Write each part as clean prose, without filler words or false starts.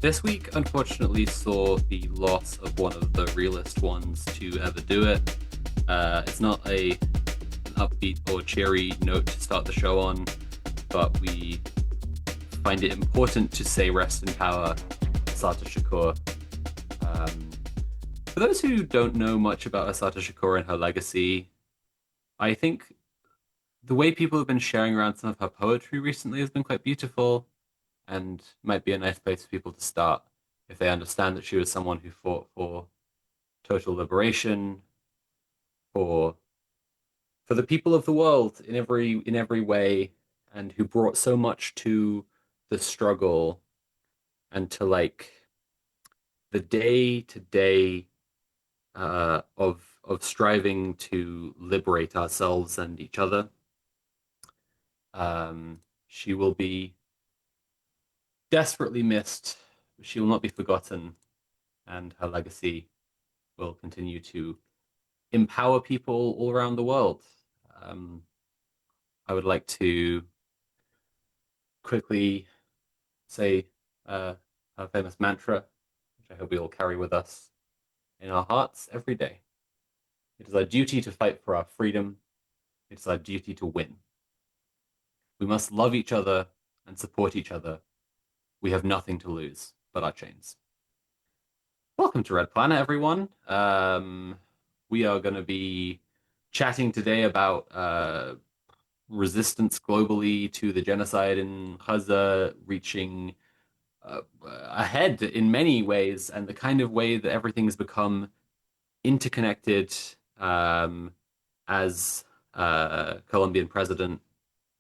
This week, unfortunately, saw the loss of one of the realest ones to ever do it. It's not an upbeat or cheery note to start the show on, but we find it important to say rest in power, Asata Shakur. Um, for those who don't know much about Asata Shakur and her legacy, I think the way people have been sharing around some of her poetry recently has been quite beautiful and might be a nice place for people to start if they understand that she was someone who fought for total liberation, for the people of the world in every way, and who brought so much to the struggle and to like the day to day of striving to liberate ourselves and each other. She will be desperately missed. She will not be forgotten, and her legacy will continue to empower people all around the world. Um, I would like to quickly say our famous mantra, which I hope we all carry with us in our hearts every day. It is our duty to fight for our freedom. It is our duty to win. We must love each other and support each other. We have nothing to lose but our chains. Welcome to Red Planet, everyone. We are going to be chatting today about resistance globally to the genocide in Gaza, reaching ahead in many ways, and the kind of way that everything's become interconnected as Colombian President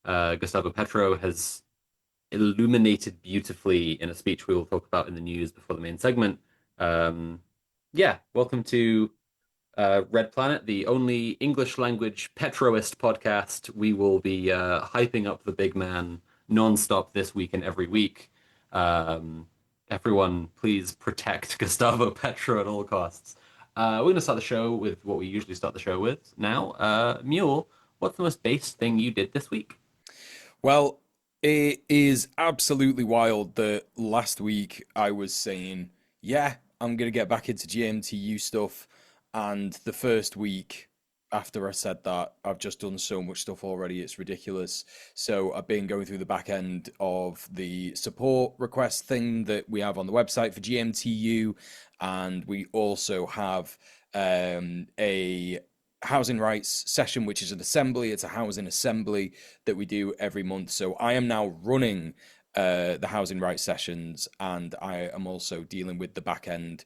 Gustavo Petro has illuminated beautifully in a speech we will talk about in the news before the main segment. Yeah, welcome to Red Planet, the only English language Petroist podcast. We will be hyping up the big man nonstop this week and every week. Everyone, please protect Gustavo Petro at all costs. We're going to start the show with what we usually start the show with now. Mule, what's the most base thing you did this week? Well, it is absolutely wild that last week I was saying, yeah, I'm going to get back into GMTU stuff. And the first week after I said that, I've just done so much stuff already. It's ridiculous. So I've been going through the back end of the support request thing that we have on the website for GMTU. And we also have a housing rights session, which is an assembly. It's a housing assembly that we do every month. So I am now running the housing rights sessions, and I am also dealing with the back end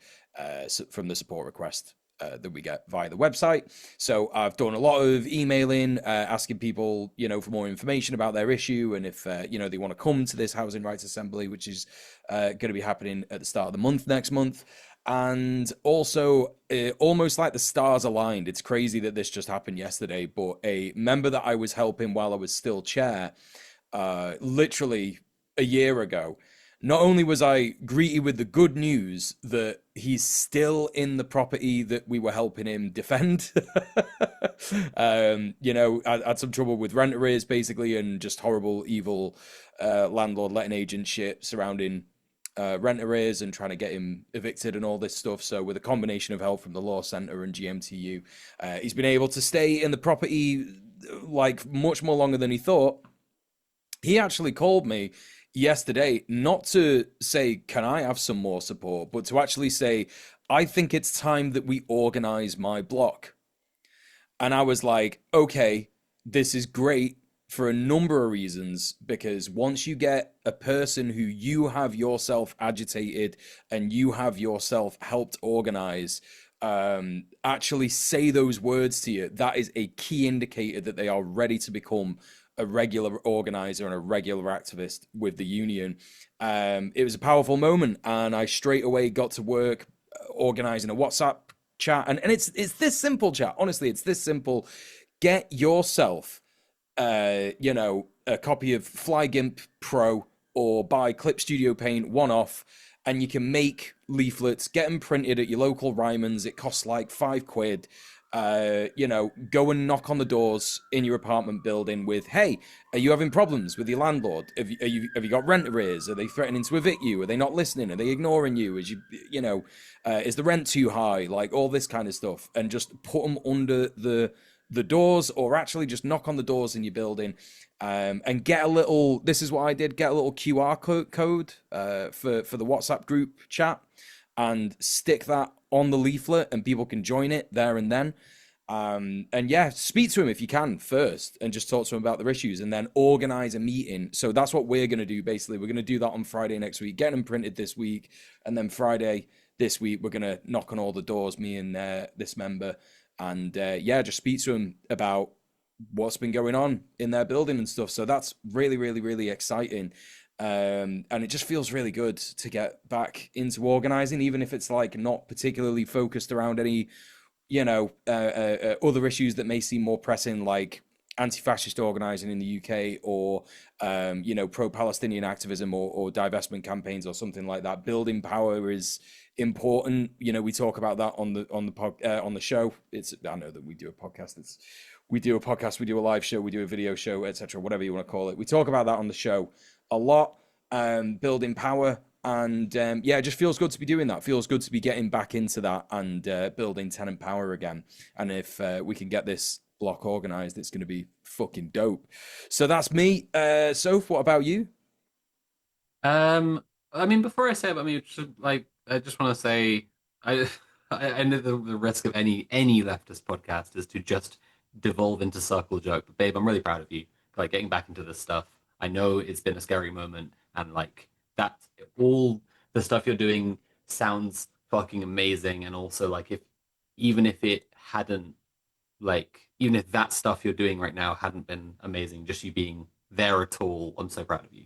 from the support request that we get via the website. So I've done a lot of emailing, asking people, for more information about their issue, and if they want to come to this housing rights assembly, which is going to be happening at the start of the month next month. And also, almost like the stars aligned. It's crazy that this just happened yesterday, but a member that I was helping while I was still chair, literally a year ago, not only was I greeted with the good news that he's still in the property that we were helping him defend. I had some trouble with rent arrears, basically, and just horrible, evil landlord letting agent shit surrounding rent arrears and trying to get him evicted and all this stuff. So with a combination of help from the law centre and GMTU, he's been able to stay in the property like much more longer than he thought. He actually called me yesterday not to say, can I have some more support, but to actually say, I think it's time that we organise my block. And I was like, okay, this is great for a number of reasons, because once you get a person who you have yourself agitated and you have yourself helped organize actually say those words to you, that is a key indicator that they are ready to become a regular organizer and a regular activist with the union. It was a powerful moment, and I straight away got to work organizing a WhatsApp chat, and it's this simple, chat. Honestly, it's this simple. Get yourself a copy of FlyGimp Pro or buy Clip Studio Paint one off, and you can make leaflets, get them printed at your local Ryman's. It costs like £5. Go and knock on the doors in your apartment building with, "Hey, are you having problems with your landlord? Have you got rent arrears? Are they threatening to evict you? Are they not listening? Are they ignoring you? Is the rent too high? Like all this kind of stuff, and just put them under the doors, or actually just knock on the doors in your building, and get a little. This is what I did: get a little QR code for the WhatsApp group chat, and stick that on the leaflet, and people can join it there and then. And yeah, speak to him if you can first, and just talk to him about their issues, and then organize a meeting. So that's what we're going to do. Basically, we're going to do that on Friday next week, get them printed this week, and then Friday this week we're going to knock on all the doors, me and this member, and yeah, just speak to him about what's been going on in their building and stuff. So that's really, really, really exciting. And it just feels really good to get back into organizing, even if it's like not particularly focused around any, other issues that may seem more pressing, like anti-fascist organizing in the UK, or pro-Palestinian activism, or divestment campaigns or something like that. Building power is important. We talk about that on the show. I know that we do a podcast. We do a podcast, we do a live show, we do a video show, etc. Whatever you want to call it. We talk about that on the show a lot. Building power. And yeah, it just feels good to be doing that. Feels good to be getting back into that, and building tenant power again. And if we can get this block organized, it's going to be fucking dope. So that's me. Soph, what about you? Um, I mean, before I say about me, I just want to say, I, I know the risk of any leftist podcast is to just devolve into circle jerk. But babe, I'm really proud of you for like getting back into this stuff. I know it's been a scary moment, and like that, all the stuff you're doing sounds fucking amazing. And also, like, if even if it hadn't, like, even if that stuff you're doing right now hadn't been amazing, just you being there at all, I'm so proud of you.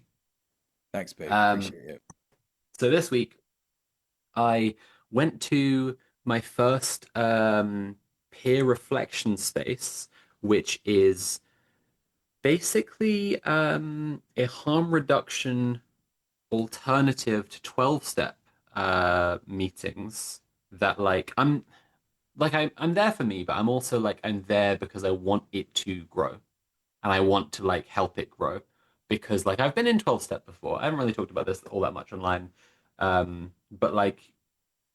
Thanks, babe. Um, Appreciate it. so this week I went to my first peer reflection space, which is basically a harm reduction alternative to 12-step meetings that I'm there for me, but I'm also like I'm there because I want it to grow, and I want to like help it grow, because like I've been in 12 step before. I haven't really talked about this all that much online. But like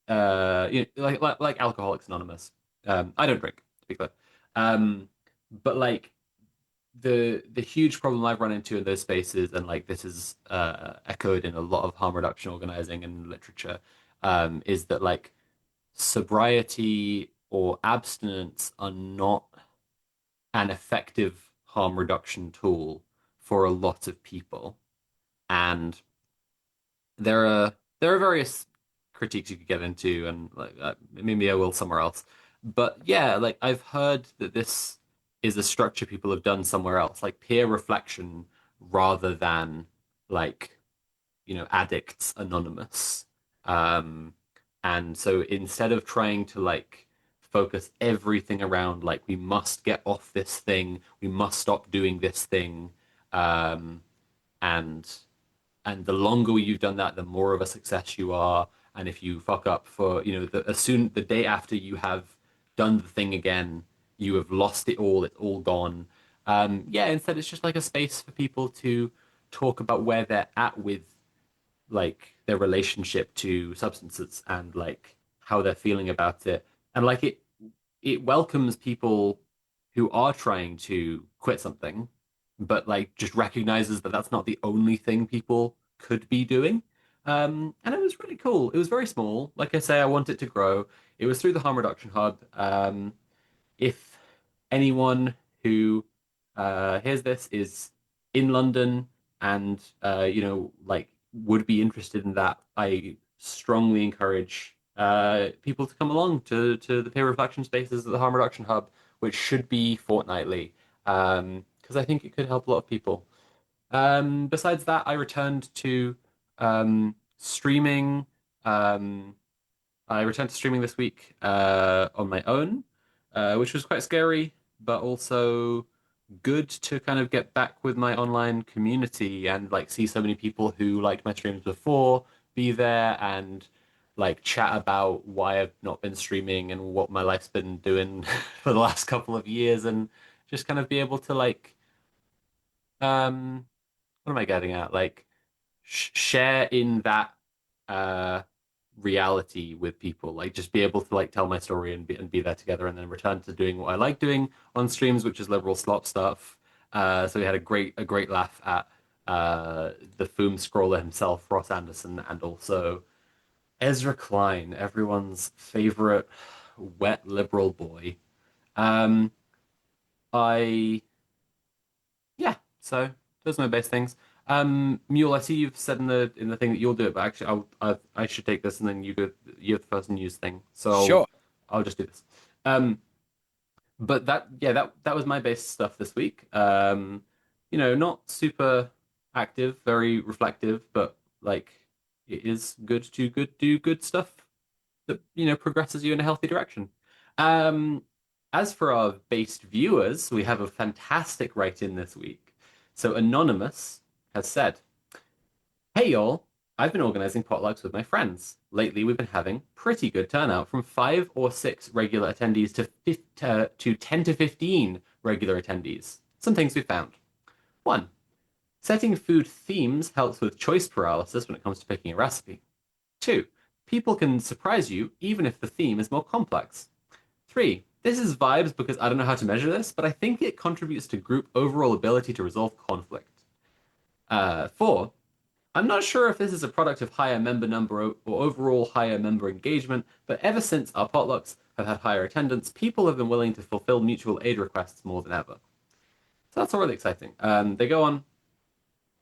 like Alcoholics Anonymous. I don't drink, to be clear. Um, but like the huge problem I've run into in those spaces, and like this is echoed in a lot of harm reduction organizing and literature, is that like sobriety or abstinence are not an effective harm reduction tool for a lot of people. And there are various critiques you could get into, and like maybe I will somewhere else. But yeah, like I've heard that this is a structure people have done somewhere else, like peer reflection rather than like Addicts Anonymous. Um, and so instead of trying to like focus everything around like we must get off this thing, we must stop doing this thing, um, and the longer you've done that, the more of a success you are. And if you fuck up for as soon the day after you have done the thing again, you have lost it all. It's all gone. Yeah. Instead, it's just like a space for people to talk about where they're at with like their relationship to substances, and like how they're feeling about it, and like it welcomes people who are trying to quit something, but like just recognizes that that's not the only thing people could be doing. And it was really cool. It was very small. Like I say, I want it to grow. It was through the Harm Reduction Hub. If anyone who hears this is in London and like would be interested in that, I strongly encourage people to come along to the peer reflection spaces at the Harm Reduction Hub, which should be fortnightly, because I think it could help a lot of people. Besides that, I returned to streaming. Um, I returned to streaming this week on my own, which was quite scary, but also good to kind of get back with my online community and like see so many people who liked my streams before be there, and like chat about why I've not been streaming and what my life's been doing for the last couple of years, and just kind of be able to like what am I getting at? Like share in that uh reality with people, like just be able to like tell my story and be there together, and then return to doing what I like doing on streams, which is liberal slop stuff. So we had a great laugh at the Foom scroller himself, Ross Anderson, and also Ezra Klein, everyone's favorite wet liberal boy. um I Yeah, so those are my base things. Mule, I see you've said in the thing that you'll do it, but actually, I should take this, and then you have the first news thing. So Sure. I'll just do this. Um, but that was my base stuff this week. Not super active, very reflective, but like it is good to do good stuff that progresses you in a healthy direction. Um, as for our based viewers, we have a fantastic write-in this week. So Anonymous has said, "Hey y'all, I've been organizing potlucks with my friends. Lately, we've been having pretty good turnout, from 5 or 6 regular attendees to 10 to 15 regular attendees. Some things we found: 1. Setting food themes helps with choice paralysis when it comes to picking a recipe. 2. People can surprise you even if the theme is more complex. 3. This is vibes because I don't know how to measure this, but I think it contributes to group overall ability to resolve conflict. 4. I'm not sure if this is a product of higher member number or overall higher member engagement, but ever since our potlucks have had higher attendance, people have been willing to fulfill mutual aid requests more than ever." So that's all really exciting. They go on.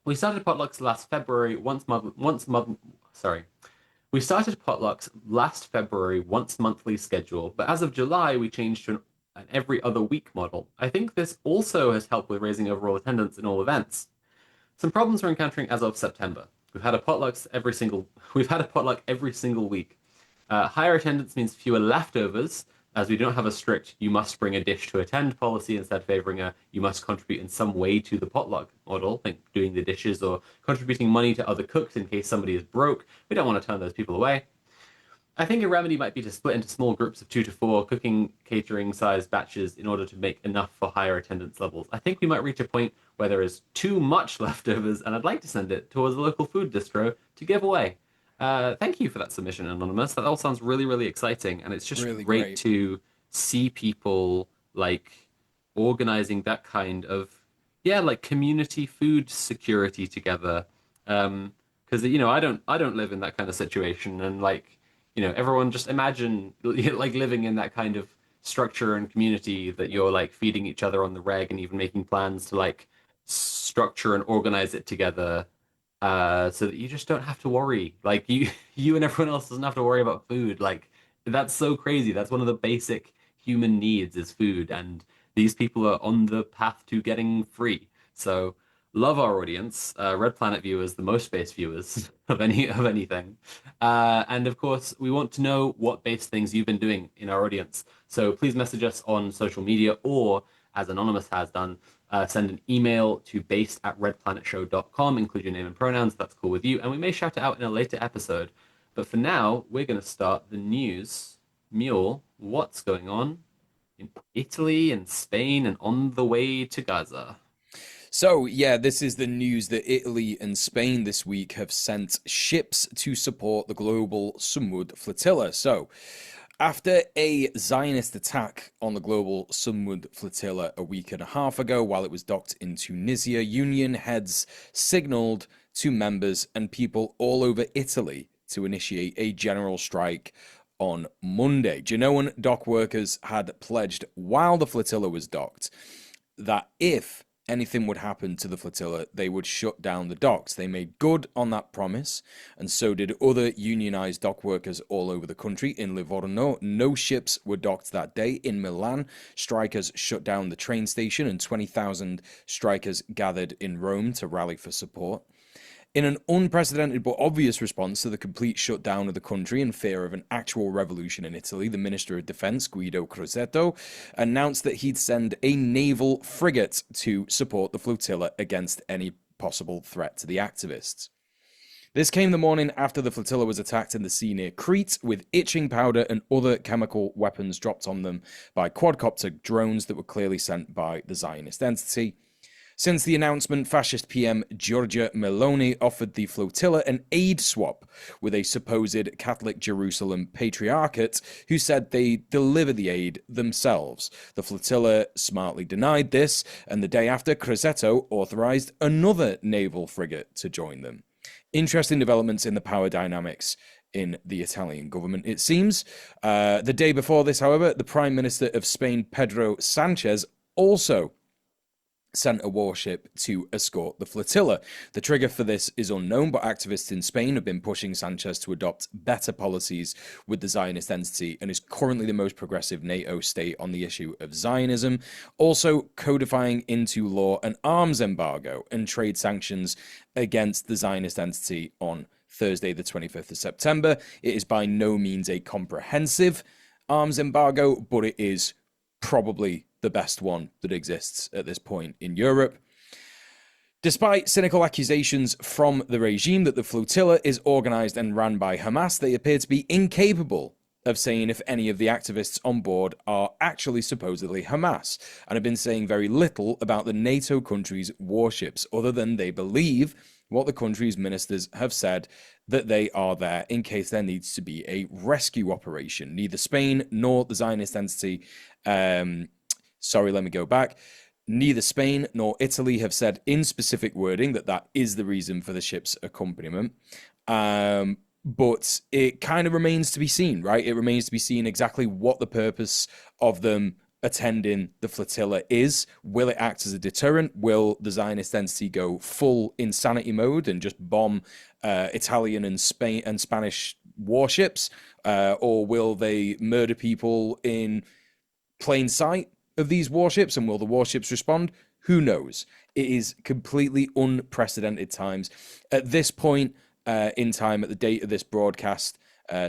We started potlucks last February sorry. We started potlucks last February once monthly schedule, but as of July, we changed to an every other week model. I think this also has helped with raising overall attendance in all events. Some problems we're encountering as of September. We've had a potluck every single week. Higher attendance means fewer leftovers, as we don't have a strict "you must bring a dish to attend" policy, instead favoring a "you must contribute in some way to the potluck" model, like doing the dishes or contributing money to other cooks in case somebody is broke. We don't want to turn those people away. I think a remedy might be to split into small groups of 2 to 4 cooking catering sized batches in order to make enough for higher attendance levels. I think we might reach a point where there is too much leftovers, and I'd like to send it towards a local food distro to give away. Thank you for that submission, Anonymous. That all sounds really, really exciting, and it's just Really great great. to see people like organizing that kind of, yeah, like community food security together. Because I don't live in that kind of situation, and like everyone just imagine like living in that kind of structure and community, that you're like feeding each other on the reg and even making plans to like structure and organize it together, so that you just don't have to worry. Like you and everyone else doesn't have to worry about food. Like that's so crazy. That's one of the basic human needs is food, and these people are on the path to getting free. So love our audience. Red Planet viewers, the most base viewers of anything. And of course, we want to know what base things you've been doing in our audience. So please message us on social media, or as Anonymous has done, send an email to based@redplanetshow.com. Include your name and pronouns. That's cool with you. And we may shout it out in a later episode. But for now, we're going to start the news. Mule, what's going on in Italy and Spain and on the way to Gaza? So, yeah, this is the news that Italy and Spain this week have sent ships to support the global Sunwood flotilla. So, after a Zionist attack on the global Sunwood flotilla a week and a half ago while it was docked in Tunisia, union heads signaled to members and people all over Italy to initiate a general strike on Monday. Genoan dock workers had pledged while the flotilla was docked that if anything would happen to the flotilla, they would shut down the docks. They made good on that promise, and so did other unionized dock workers all over the country. In Livorno, no ships were docked that day. In Milan, strikers shut down the train station, and 20,000 strikers gathered in Rome to rally for support. In an unprecedented but obvious response to the complete shutdown of the country in fear of an actual revolution in Italy, the Minister of Defense, Guido Crosetto, announced that he'd send a naval frigate to support the flotilla against any possible threat to the activists. This came the morning after the flotilla was attacked in the sea near Crete, with itching powder and other chemical weapons dropped on them by quadcopter drones that were clearly sent by the Zionist entity. Since the announcement, fascist PM Giorgia Meloni offered the flotilla an aid swap with a supposed Catholic Jerusalem patriarchate who said they'd deliver the aid themselves. The flotilla smartly denied this, and the day after, Crosetto authorized another naval frigate to join them. Interesting developments in the power dynamics in the Italian government, it seems. The day before this, however, the Prime Minister of Spain, Pedro Sanchez, also sent a warship to escort the flotilla. The trigger for this is unknown, but activists in Spain have been pushing Sanchez to adopt better policies with the Zionist entity and is currently the most progressive NATO state on the issue of Zionism, also codifying into law an arms embargo and trade sanctions against the Zionist entity on Thursday, the 25th of September. It is by no means a comprehensive arms embargo, but it is probably the best one that exists at this point in Europe. Despite cynical accusations from the regime that the flotilla is organized and ran by Hamas, they appear to be incapable of saying if any of the activists on board are actually supposedly Hamas, and have been saying very little about the NATO countries' warships, other than they believe what the country's ministers have said, that they are there in case there needs to be a rescue operation. Neither Spain nor the Zionist entity Neither Spain nor Italy have said in specific wording that that is the reason for the ship's accompaniment. But it kind of remains to be seen, right? It remains to be seen exactly what the purpose of them attending the flotilla is. Will it act as a deterrent? Will the Zionist entity go full insanity mode and just bomb Italian and Spanish warships? Or will they murder people in plain sight of these warships, and will the warships respond? Who knows? It is completely unprecedented times. At this point in time, at the date of this broadcast,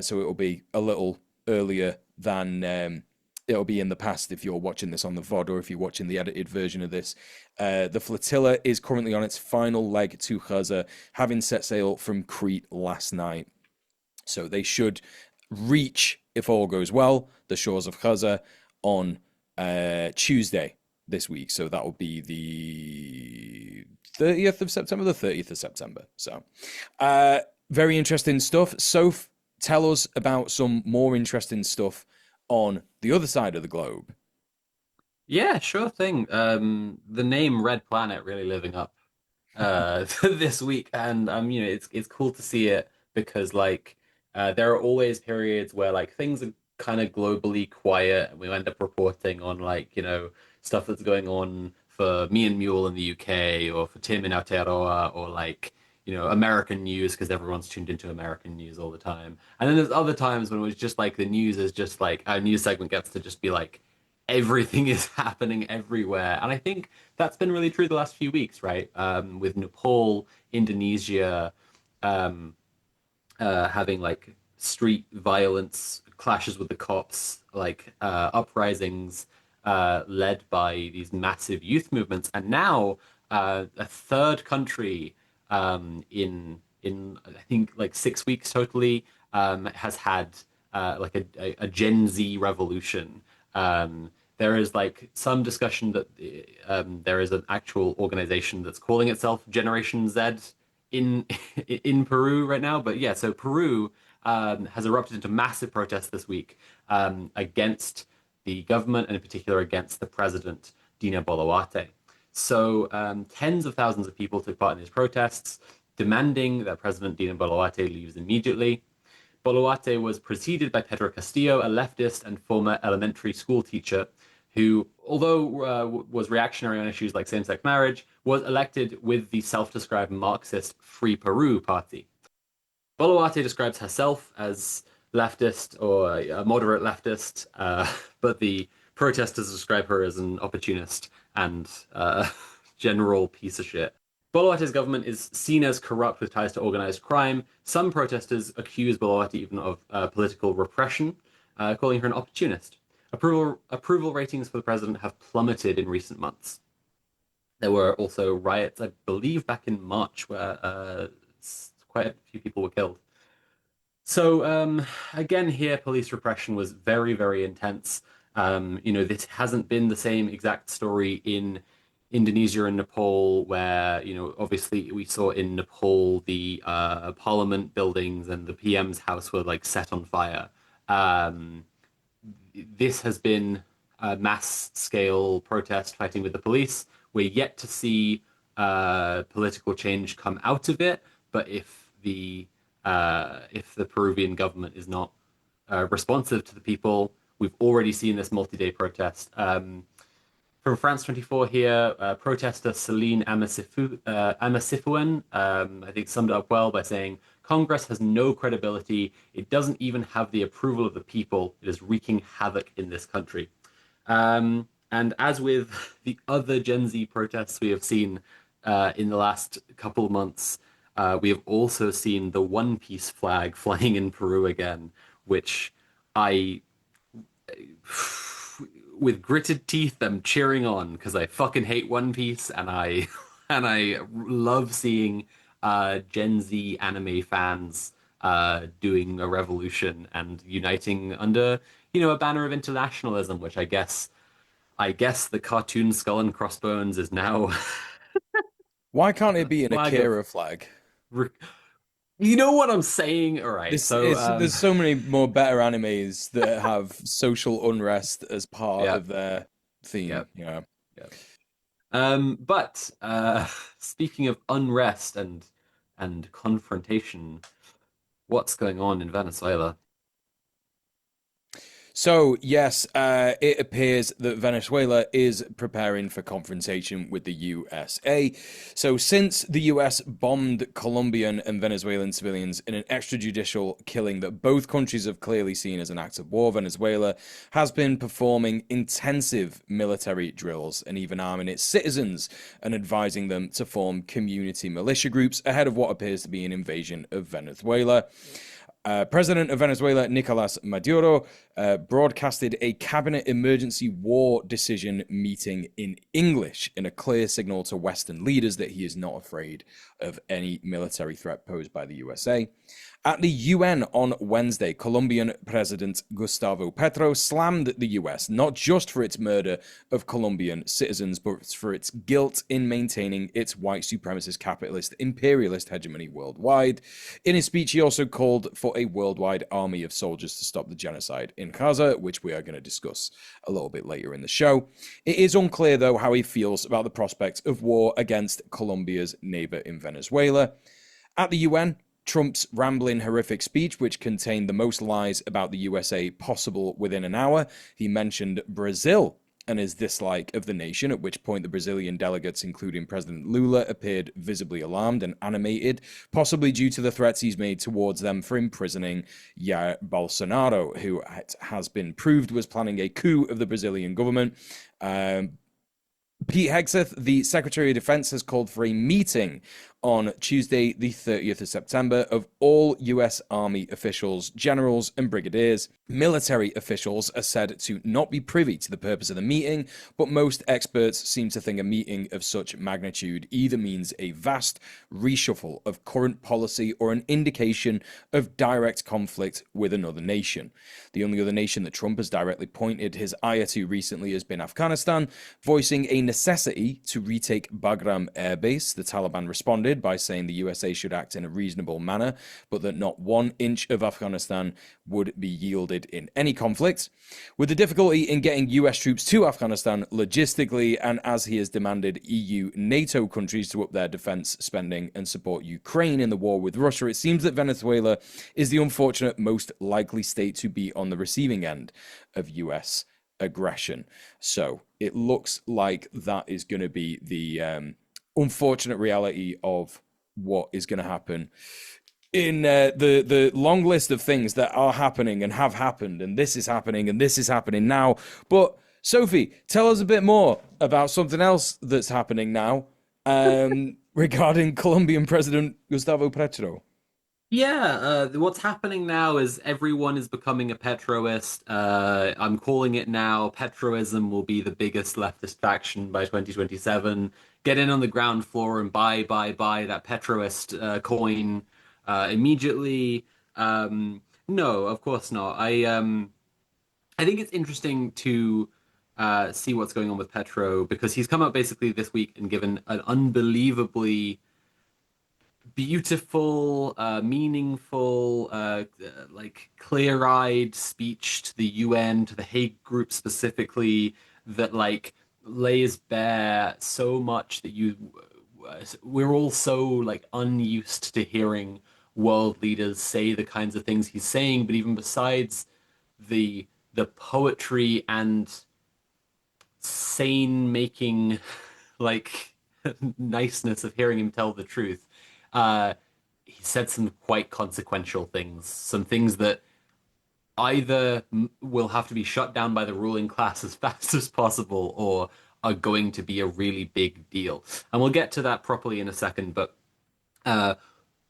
so it will be a little earlier than it'll be in the past if you're watching this on the VOD or if you're watching the edited version of this. The flotilla is currently on its final leg to Gaza, having set sail from Crete last night. So they should reach, if all goes well, the shores of Gaza on Tuesday this week. So that will be the 30th of September, the 30th of September. So very interesting stuff. Soph, tell us about some more interesting stuff on the other side of the globe. Yeah, sure thing. The name Red Planet really living up this week, and it's cool to see it because there are always periods where things are kind of globally quiet, and we end up reporting on stuff that's going on for me and Mule in the UK, or for Tim in Aotearoa, or American news because everyone's tuned into American news all the time. And then there's other times when it was just the news is just our news segment gets to just be everything is happening everywhere. And I think that's been really true the last few weeks, right? With Nepal, Indonesia, having street violence, clashes with the cops, uprisings led by these massive youth movements, and now a third country in I think 6 weeks totally has had a Gen Z revolution. There is some discussion that there is an actual organization that's calling itself Generation Z in in Peru right now. But yeah, so Peru has erupted into massive protests this week against the government, and in particular against the president, Dina Boluarte. So tens of thousands of people took part in these protests, demanding that President Dina Boluarte leaves immediately. Boluarte was preceded by Pedro Castillo, a leftist and former elementary school teacher who, although was reactionary on issues like same-sex marriage, was elected with the self-described Marxist Free Peru party. Boluarte describes herself as leftist or a moderate leftist, but the protesters describe her as an opportunist and general piece of shit. Boluarte's government is seen as corrupt with ties to organized crime. Some protesters accuse Boluarte even of political repression, calling her an opportunist. Approval ratings for the president have plummeted in recent months. There were also riots, I believe, back in March, where quite a few people were killed. So again, here police repression was very, very intense. This hasn't been the same exact story in Indonesia and Nepal, where obviously we saw in Nepal the parliament buildings and the PM's house were like set on fire. Um, this has been a mass scale protest fighting with the police. We're yet to see political change come out of it, but if the Peruvian government is not responsive to the people, we've already seen this multi-day protest. From France 24 here, protester Celine Amasifuen, I think, summed it up well by saying, Congress has no credibility. It doesn't even have the approval of the people. It is wreaking havoc in this country. And as with the other Gen Z protests we have seen in the last couple of months, we have also seen the One Piece flag flying in Peru again, which I with gritted teeth, I'm cheering on because I fucking hate One Piece and I and I love seeing Gen Z anime fans doing a revolution and uniting under a banner of internationalism, which I guess the cartoon Skull and Crossbones is now Why can't it the be an flag of. Akira flag? You know what I'm saying? All right, This so is There's so many more better animes that have social unrest as part yeah, of their yeah, theme, you know. yeah. But speaking of unrest and confrontation, what's going on in Venezuela? So, yes, it appears that Venezuela is preparing for confrontation with the USA. So, since the US bombed Colombian and Venezuelan civilians in an extrajudicial killing that both countries have clearly seen as an act of war, Venezuela has been performing intensive military drills and even arming its citizens and advising them to form community militia groups ahead of what appears to be an invasion of Venezuela. President of Venezuela, Nicolas Maduro, broadcasted a cabinet emergency war decision meeting in English in a clear signal to Western leaders that he is not afraid of any military threat posed by the USA. At the UN on Wednesday, Colombian President Gustavo Petro slammed the US not just for its murder of Colombian citizens, but for its guilt in maintaining its white supremacist, capitalist, imperialist hegemony worldwide. In his speech, he also called for a worldwide army of soldiers to stop the genocide in Gaza, which we are going to discuss a little bit later in the show. It is unclear, though, how he feels about the prospect of war against Colombia's neighbor in Venezuela. At the UN, Trump's rambling, horrific speech, which contained the most lies about the USA possible within an hour, he mentioned Brazil and his dislike of the nation, at which point the Brazilian delegates, including President Lula, appeared visibly alarmed and animated, possibly due to the threats he's made towards them for imprisoning Jair Bolsonaro, who has been proved was planning a coup of the Brazilian government. Pete Hegseth, the Secretary of Defense, has called for a meeting on Tuesday, the 30th of September, of all US Army officials, generals, and brigadiers. Military officials are said to not be privy to the purpose of the meeting, but most experts seem to think a meeting of such magnitude either means a vast reshuffle of current policy or an indication of direct conflict with another nation. The only other nation that Trump has directly pointed his ire to recently has been Afghanistan, voicing a necessity to retake Bagram Air Base. The Taliban responded by saying the USA should act in a reasonable manner, but that not 1 inch of Afghanistan would be yielded in any conflict. With the difficulty in getting US troops to Afghanistan logistically, and as he has demanded EU NATO countries to up their defense spending and support Ukraine in the war with Russia, it seems that Venezuela is the unfortunate most likely state to be on the receiving end of US aggression. So it looks like that is going to be the unfortunate reality of what is going to happen in the long list of things that are happening and have happened, and this is happening and this is happening now. But Sophie, tell us a bit more about something else that's happening now regarding Colombian President Gustavo Petro. Yeah, what's happening now is everyone is becoming a Petroist. I'm calling it now. Petroism will be the biggest leftist faction by 2027. Get in on the ground floor and buy that Petroist coin. immediately. No, of course not. I think it's interesting to see what's going on with Petro because he's come out basically this week and given an unbelievably beautiful, meaningful, like clear-eyed speech to the UN, to the Hague Group specifically, that like lays bare so much that we're all so like unused to hearing world leaders say the kinds of things he's saying. But even besides the poetry and sane making like niceness of hearing him tell the truth. Uh, he said some quite consequential things, some things that either will have to be shut down by the ruling class as fast as possible or are going to be a really big deal. And we'll get to that properly in a second, but uh,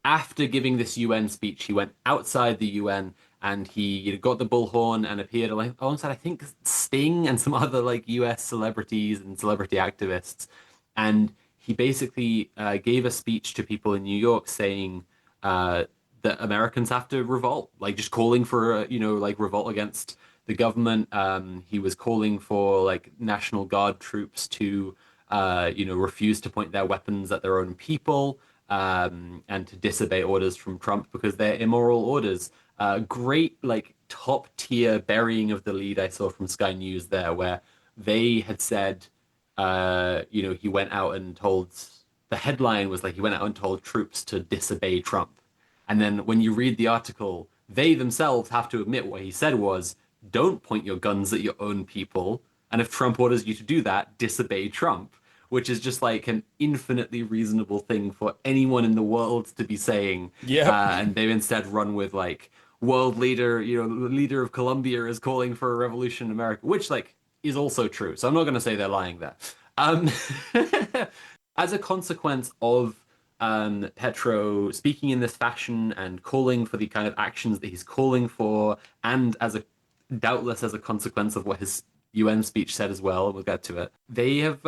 after giving this UN speech, he went outside the UN and he got the bullhorn and appeared alongside, I think, Sting and some other like US celebrities and celebrity activists. And he basically gave a speech to people in New York saying uh, that Americans have to revolt, like just calling for, like revolt against the government. He was calling for like National Guard troops to, refuse to point their weapons at their own people and to disobey orders from Trump because they're immoral orders. Great, like top tier burying of the lead I saw from Sky News there, where they had said, he went out and told the headline was like he went out and told troops to disobey Trump. And then when you read the article, they themselves have to admit what he said was, don't point your guns at your own people. And if Trump orders you to do that, disobey Trump, which is just like an infinitely reasonable thing for anyone in the world to be saying. Yep. And they've instead run with like, world leader, the leader of Colombia is calling for a revolution in America, which like is also true. So I'm not going to say they're lying there. Um, as a consequence of Petro speaking in this fashion and calling for the kind of actions that he's calling for, and as a doubtless as a consequence of what his UN speech said as well, and we'll get to it. They've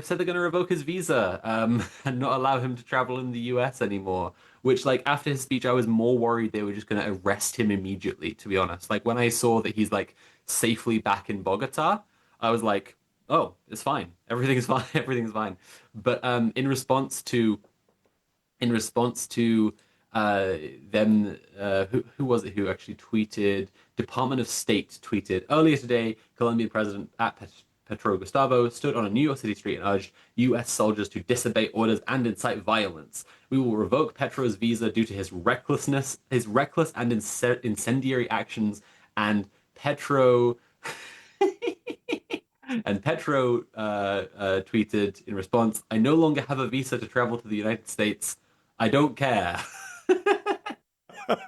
said they're going to revoke his visa and not allow him to travel in the US anymore. Which, like, after his speech, I was more worried they were just going to arrest him immediately. To be honest, like when I saw that he's like safely back in Bogota, I was like, oh, it's fine, everything's fine, everything's fine. But in response to uh, them, who was it who actually tweeted? Department of State tweeted earlier today. Colombian President Petro Gustavo stood on a New York City street and urged U.S. soldiers to disobey orders and incite violence. We will revoke Petro's visa due to his reckless and incendiary actions. And Petro and Petro tweeted in response, I no longer have a visa to travel to the United States. I don't care.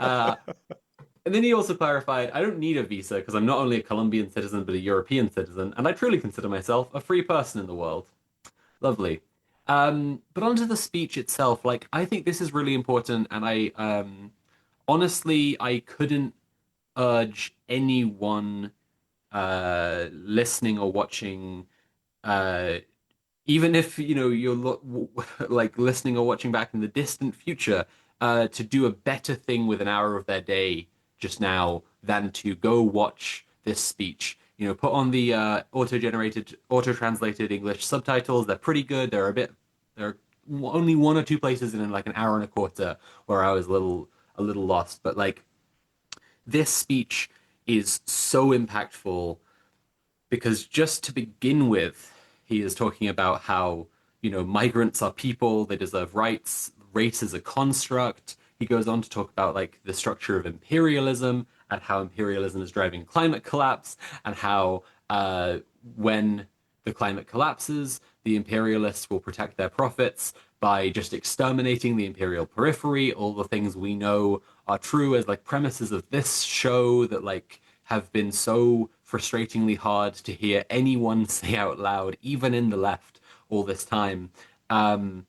uh, and then he also clarified, I don't need a visa because I'm not only a Colombian citizen, but a European citizen, and I truly consider myself a free person in the world. Lovely. But onto the speech itself, like, I think this is really important, and honestly, I couldn't urge anyone listening or watching uh, even if you're like listening or watching back in the distant future, to do a better thing with an hour of their day just now than to go watch this speech. Put on the auto-generated, auto-translated English subtitles. They're pretty good. There are only one or two places in like an hour and a quarter where I was a little lost. But like this speech is so impactful because just to begin with, he is talking about how, migrants are people, they deserve rights, race is a construct. He goes on to talk about like the structure of imperialism and how imperialism is driving climate collapse and how when the climate collapses, the imperialists will protect their profits by just exterminating the imperial periphery, all the things we know are true as like premises of this show that like have been so frustratingly hard to hear anyone say out loud, even in the left, all this time. Um,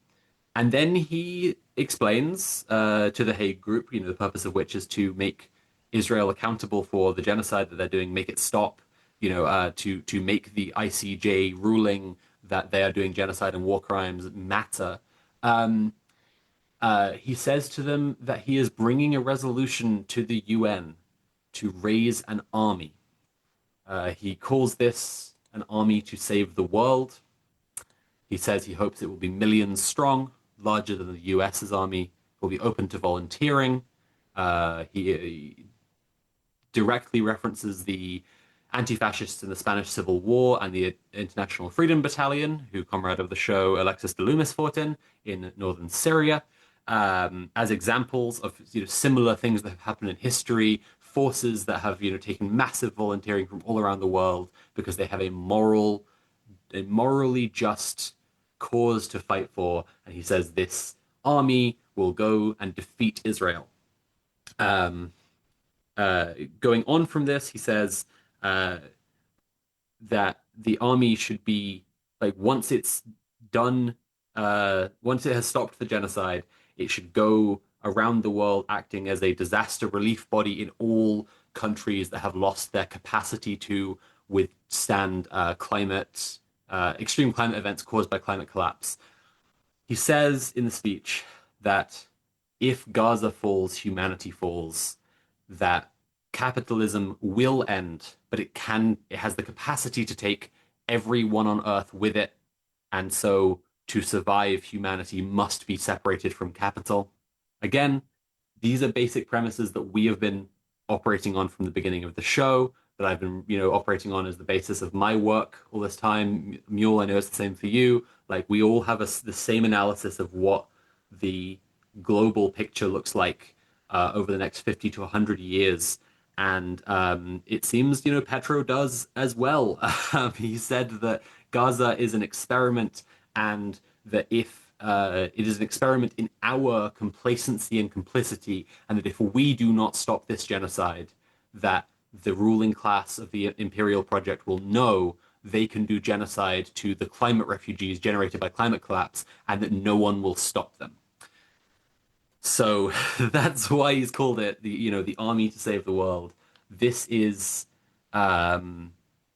and then he explains to the Hague Group, the purpose of which is to make Israel accountable for the genocide that they're doing, make it stop, to make the ICJ ruling that they are doing genocide and war crimes matter. Um, He says to them that he is bringing a resolution to the UN to raise an army. He calls this an army to save the world. He says he hopes it will be millions strong, larger than the US's army, will be open to volunteering. He directly references the anti-fascists in the Spanish Civil War and the International Freedom Battalion, who Conrad of the show Alexis de Loomis fought in northern Syria, as examples of similar things that have happened in history, forces that have taken massive volunteering from all around the world because they have a morally just cause to fight for. And he says this army will go and defeat Israel. Um, Going on from this, he says uh, that the army should be like once it's done, once it has stopped the genocide, it should go around the world acting as a disaster relief body in all countries that have lost their capacity to withstand extreme climate events caused by climate collapse. He says in the speech that if Gaza falls, humanity falls, that capitalism will end, but it has the capacity to take everyone on Earth with it. And so to survive, humanity must be separated from capital. Again, these are basic premises that we have been operating on from the beginning of the show, that I've been, operating on as the basis of my work all this time. Mule, I know it's the same for you. Like we all have the same analysis of what the global picture looks like over the next 50 to 100 years. And it seems, Petro does as well. He said that Gaza is an experiment and that if it is an experiment in our complacency and complicity, and that if we do not stop this genocide, that the ruling class of the imperial project will know they can do genocide to the climate refugees generated by climate collapse, and that no one will stop them. So that's why he's called it the army to save the world. This is um,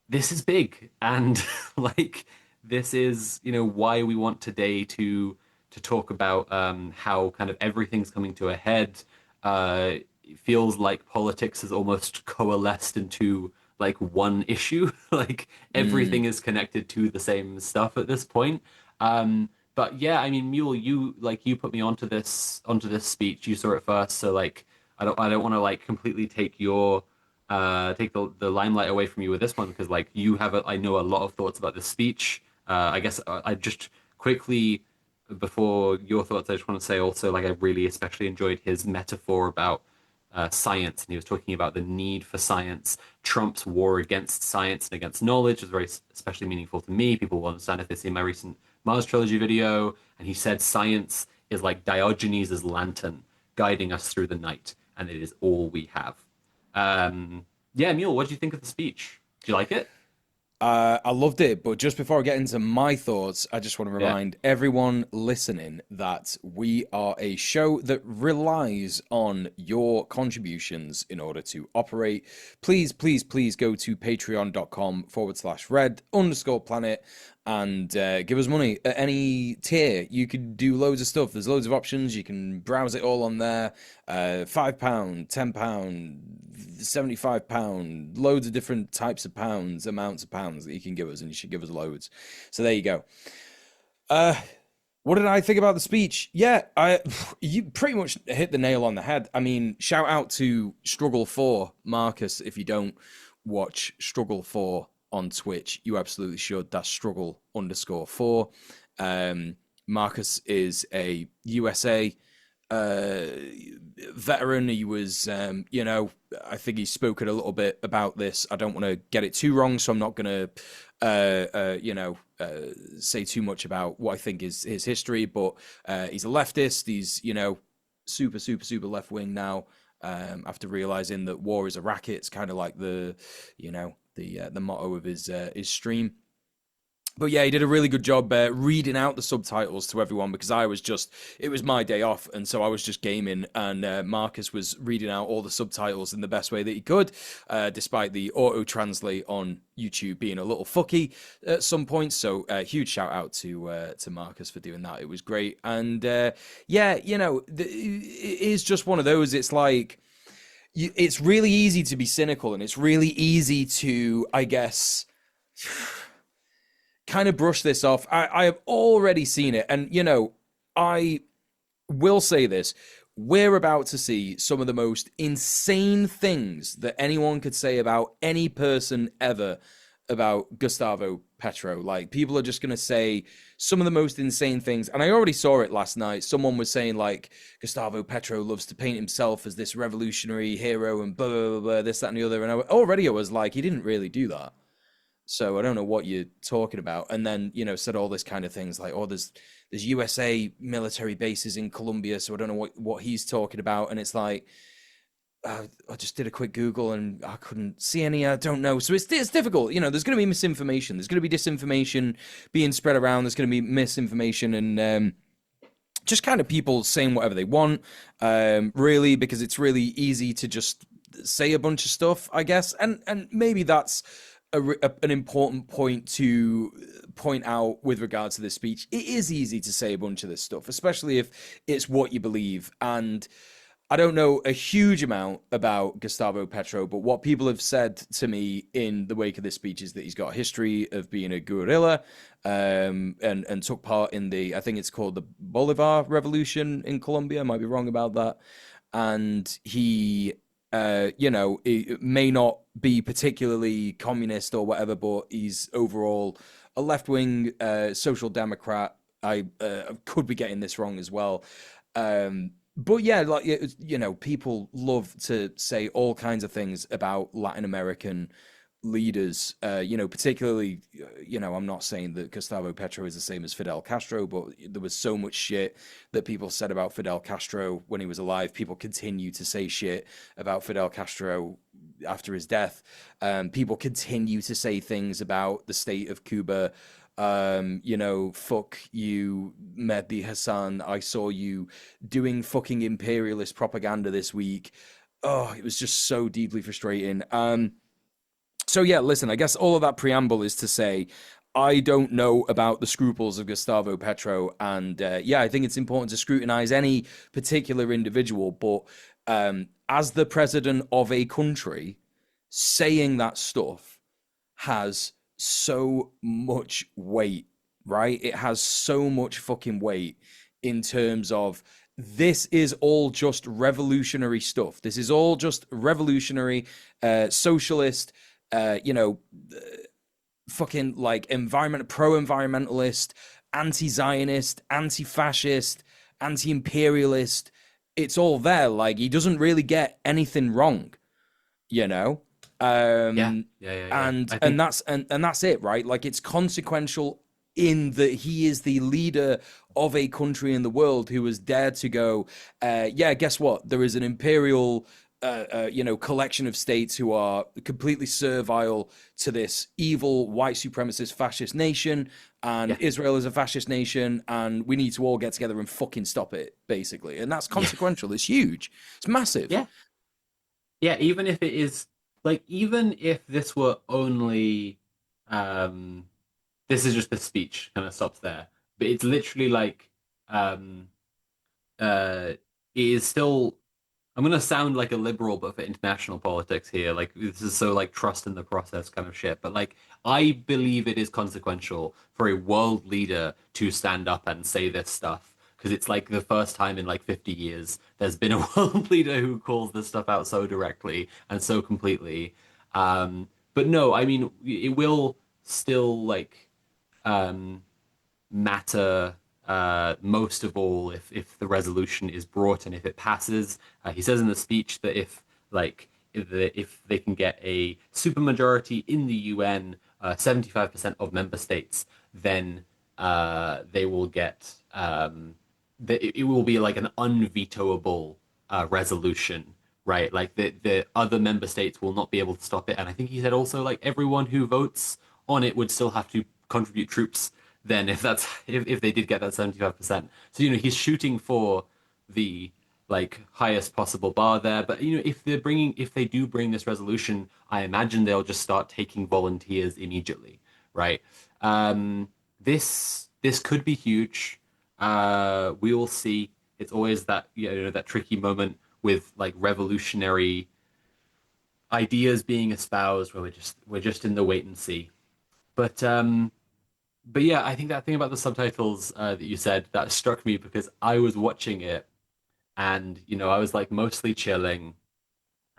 this is big, and like this is why we want today to talk about how kind of everything's coming to a head. It feels like politics has almost coalesced into like one issue. Like Mm. everything is connected to the same stuff at this point. But yeah, I mean, Mule, you put me onto this speech. You saw it first, so like I don't want to like completely take the limelight away from you with this one because like I know a lot of thoughts about this speech. I guess I just quickly before your thoughts, I just want to say also like I really especially enjoyed his metaphor about science, and he was talking about the need for science. Trump's war against science and against knowledge is very especially meaningful to me. People will understand if they see my recent Mars trilogy video, and he said science is like Diogenes' lantern guiding us through the night, and it is all we have. Yeah, Mule, what did you think of the speech? Do you like it? I loved it, but just before I get into my thoughts, I just want to Yeah. remind everyone listening that we are a show that relies on your contributions in order to operate. Please, please, please go to patreon.com/red_planet and give us money at any tier. You can do loads of stuff. There's loads of options. You can browse it all on there. £5, £10, £75, loads of different types of pounds, amounts of pounds that you can give us, and you should give us loads. So there you go. What did I think about the speech? Yeah, you pretty much hit the nail on the head. I mean, shout out to Struggle 4, Marcus. If you don't watch Struggle 4 on Twitch, you absolutely should. That's Struggle_4. Marcus is a USA veteran. He was, I think he's spoken a little bit about this. I don't want to get it too wrong, so I'm not going to, say too much about what I think is his history. But he's a leftist. He's, super, super, super left wing now. After realizing that war is a racket, it's kind of like the motto of his stream. But yeah, he did a really good job reading out the subtitles to everyone because it was my day off. And so I was just gaming, and Marcus was reading out all the subtitles in the best way that he could, despite the auto translate on YouTube being a little fucky at some points. So huge shout out to Marcus for doing that. It was great. And yeah, it is just one of those. It's like, it's really easy to be cynical, and it's really easy to, I guess, kind of brush this off. I have already seen it, and I will say this: we're about to see some of the most insane things that anyone could say about any person ever about Gustavo Petro. Like, people are just going to say some of the most insane things. And I already saw it last night. Someone was saying, like, Gustavo Petro loves to paint himself as this revolutionary hero and blah, blah, blah, blah, this, that, and the other. And I was like, he didn't really do that. So I don't know what you're talking about. And then, said all this kind of things like, oh, there's USA military bases in Colombia, so I don't know what he's talking about. And it's like, I just did a quick Google and I couldn't see any. I don't know. So it's difficult. There's going to be misinformation. There's going to be disinformation being spread around. There's going to be misinformation and just kind of people saying whatever they want, really, because it's really easy to just say a bunch of stuff, I guess. And maybe that's an important point to point out with regards to this speech. It is easy to say a bunch of this stuff, especially if it's what you believe. And I don't know a huge amount about Gustavo Petro, but what people have said to me in the wake of this speech is that he's got a history of being a guerrilla, and took part in I think it's called the Bolivar Revolution in Colombia. I might be wrong about that. And he, it may not be particularly communist or whatever, but he's overall a left-wing social democrat. I could be getting this wrong as well. But yeah, like, people love to say all kinds of things about Latin American leaders. Particularly, I'm not saying that Gustavo Petro is the same as Fidel Castro, but there was so much shit that people said about Fidel Castro when he was alive. People continue to say shit about Fidel Castro after his death. People continue to say things about the state of Cuba. Fuck you, Mehdi Hassan. I saw you doing fucking imperialist propaganda this week. Oh, it was just so deeply frustrating. So yeah, listen, I guess all of that preamble is to say, I don't know about the scruples of Gustavo Petro, and yeah, I think it's important to scrutinize any particular individual, but as the president of a country, saying that stuff has so much weight, right? It has so much fucking weight in terms of, this is all just revolutionary stuff. This is all just revolutionary, socialist, fucking like pro-environmentalist, anti-Zionist, anti-fascist, anti-imperialist. It's all there. Like, he doesn't really get anything wrong, you know? Yeah. And I and think that's it, right? Like, it's consequential in that he is the leader of a country in the world who has dared to go, yeah, guess what? There is an imperial collection of states who are completely servile to this evil white supremacist fascist nation, and yeah, Israel is a fascist nation, and we need to all get together and fucking stop it, basically. And that's yeah, consequential. It's huge. It's massive. yeah, yeah. Even if it is like, even if this were only, um, this is just the speech kind of stops there, but it's literally like, um, it is still. I'm gonna sound like a liberal, but for international politics here, like, this is so like trust in the process kind of shit. But like, I believe it is consequential for a world leader to stand up and say this stuff, because it's like the first time in like 50 years there's been a world leader who calls this stuff out so directly and so completely. But no, I mean, it will still like, um, matter most of all if the resolution is brought and if it passes. He says in the speech that if they can get a supermajority in the UN, 75% of member states, then they will get, it will be like an unvetoable resolution, right? Like, the other member states will not be able to stop it. And I think he said also, like, everyone who votes on it would still have to contribute troops then if that's if they did get that 75%. So he's shooting for the like highest possible bar there. But if they do bring this resolution, I imagine they'll just start taking volunteers immediately, right? This could be huge. We will see. It's always that that tricky moment with like revolutionary ideas being espoused where we're just in the wait and see. But but yeah, I think that thing about the subtitles that you said that struck me because I was watching it and I was like mostly chilling.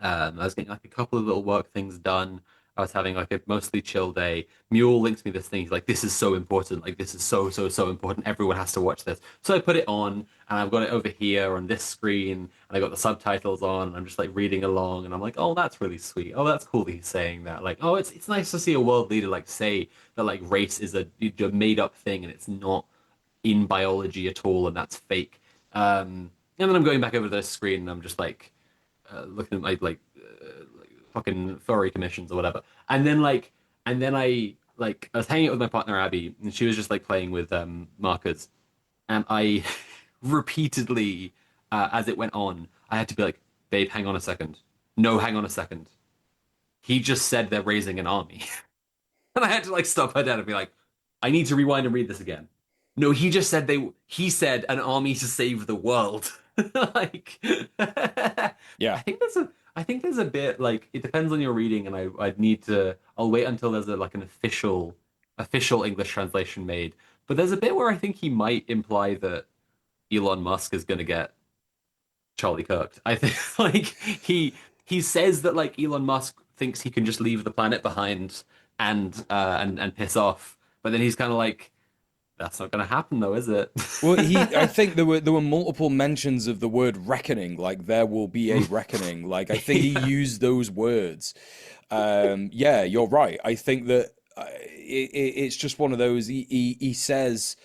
I was getting like a couple of little work things done. I was having like a mostly chill day. Mule links me this thing. He's like, "This is so important. Like, this is so so so important. Everyone has to watch this." So I put it on, and I've got it over here on this screen, and I got the subtitles on, and I'm just like reading along, and I'm like, "Oh, that's really sweet. Oh, that's cool that he's saying that. Like, oh, it's nice to see a world leader like say that like race is a made up thing, and it's not in biology at all, and that's fake." And then I'm going back over the screen, and I'm just like looking at my like fucking furry commissions or whatever. And then I was hanging out with my partner Abby, and she was just like playing with markers, and I repeatedly, as it went on, I had to be like, "Babe, hang on a second. No, hang on a second. He just said they're raising an army." And I had to like stop her dead and be like, I need to rewind and read this again. No, he said an army to save the world. Like Yeah. I think there's a bit like it depends on your reading and I'd need to I'll wait until there's like an official English translation made. But there's a bit where I think he might imply that Elon Musk is gonna get Charlie Kirked. I think like he says that like Elon Musk thinks he can just leave the planet behind and piss off, but then he's kind of like, that's not going to happen though, is it? Well, I think there were multiple mentions of the word reckoning, like there will be a reckoning. Like I think he Yeah. used those words. Yeah, you're right. I think that it's just one of those. He says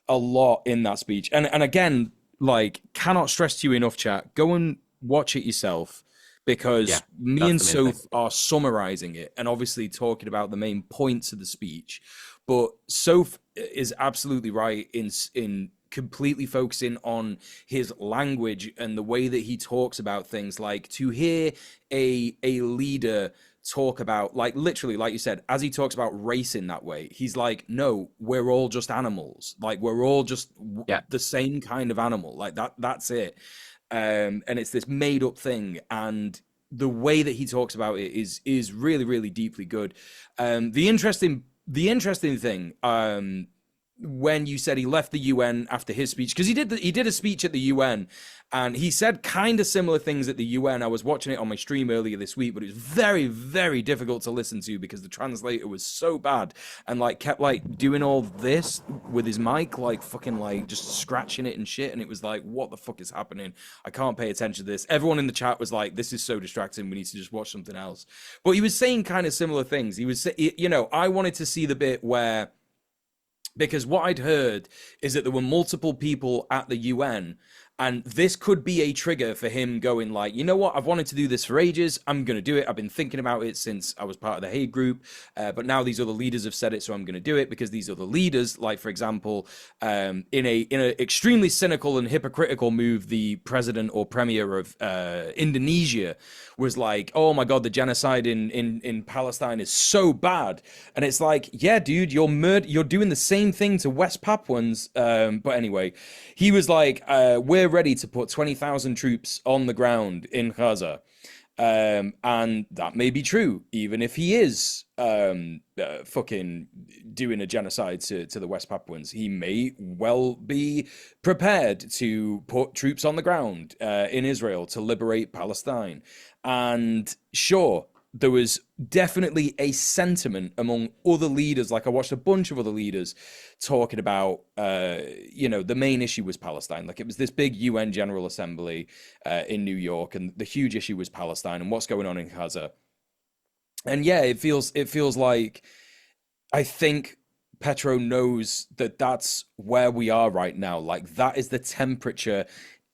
a lot in that speech, and again, like cannot stress to you enough, chat. Go and watch it yourself Yeah, because me that's and the main thing. Soph are summarizing it and obviously talking about the main points of the speech. But Soph is absolutely right in completely focusing on his language and the way that he talks about things. Like to hear a leader talk about like literally like you said as he talks about race in that way, he's like, no, we're all just animals, like we're all just Yeah. the same kind of animal, like that's it. And it's this made up thing, and the way that he talks about it is really really deeply good. The interesting thing, when you said he left the UN after his speech, because he did a speech at the UN, and he said kind of similar things at the UN. I was watching it on my stream earlier this week, but it was very very difficult to listen to because the translator was so bad and like kept like doing all this with his mic, like fucking like just scratching it and shit, and it was like, what the fuck is happening? I can't pay attention to this. Everyone in the chat was like, this is so distracting, we need to just watch something else. But he was saying kind of similar things. He was, I wanted to see the bit where, because what I'd heard is that there were multiple people at the UN, and this could be a trigger for him going like, you know what, I've wanted to do this for ages, I'm going to do it, I've been thinking about it since I was part of the Hague group, but now these other leaders have said it, so I'm going to do it, because these other leaders, like for example, in a extremely cynical and hypocritical move, the president or premier of Indonesia was like, oh my god, the genocide in Palestine is so bad, and it's like, yeah dude, you're doing the same thing to West Papuans. But anyway, he was like, we're ready to put 20,000 troops on the ground in Gaza. And that may be true, even if he is fucking doing a genocide to the West Papuans. He may well be prepared to put troops on the ground in Israel to liberate Palestine. And sure, there was definitely a sentiment among other leaders. Like I watched a bunch of other leaders talking about, the main issue was Palestine. Like it was this big UN General Assembly in New York, and the huge issue was Palestine and what's going on in Gaza. And yeah, it feels like, I think Petro knows that that's where we are right now. Like that is the temperature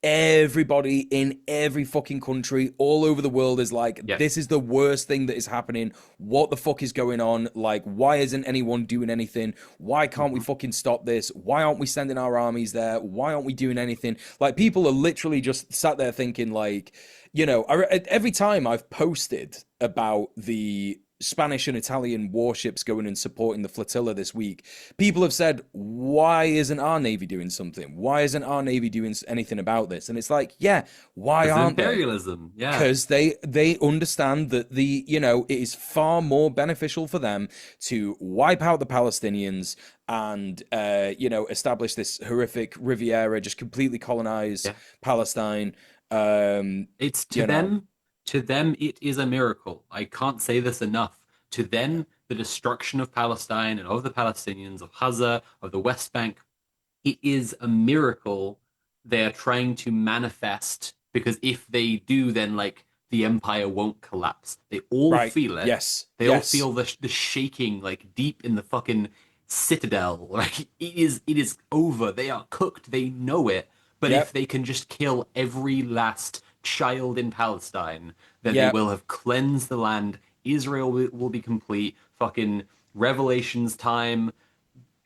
everybody in every fucking country all over the world is like, Yeah. this is the worst thing that is happening. What the fuck is going on? Like, why isn't anyone doing anything? Why can't we Hmm. fucking stop this? Why aren't we sending our armies there? Why aren't we doing anything? Like, people are literally just sat there thinking, like, every time I've posted about the Spanish and Italian warships going and supporting the flotilla this week, people have said, why isn't our Navy doing something? Why isn't our Navy doing anything about this? And it's like, yeah, why Because of aren't they? imperialism. Yeah. Because they understand that it is far more beneficial for them to wipe out the Palestinians and establish this horrific Riviera, just completely colonize Yeah. Palestine. It's You know, to them, it is a miracle. I can't say this enough. To them, the destruction of Palestine and of the Palestinians, of Gaza, of the West Bank, it is a miracle they're trying to manifest because if they do, then like the empire won't collapse. They all right? feel it. Yes, They all yes, feel the shaking like deep in the fucking citadel. Like it is over. They are cooked. They know it. But if yep, they can just kill every last child in Palestine, then they yep, will have cleansed the land. Israel will be complete. Fucking Revelations time,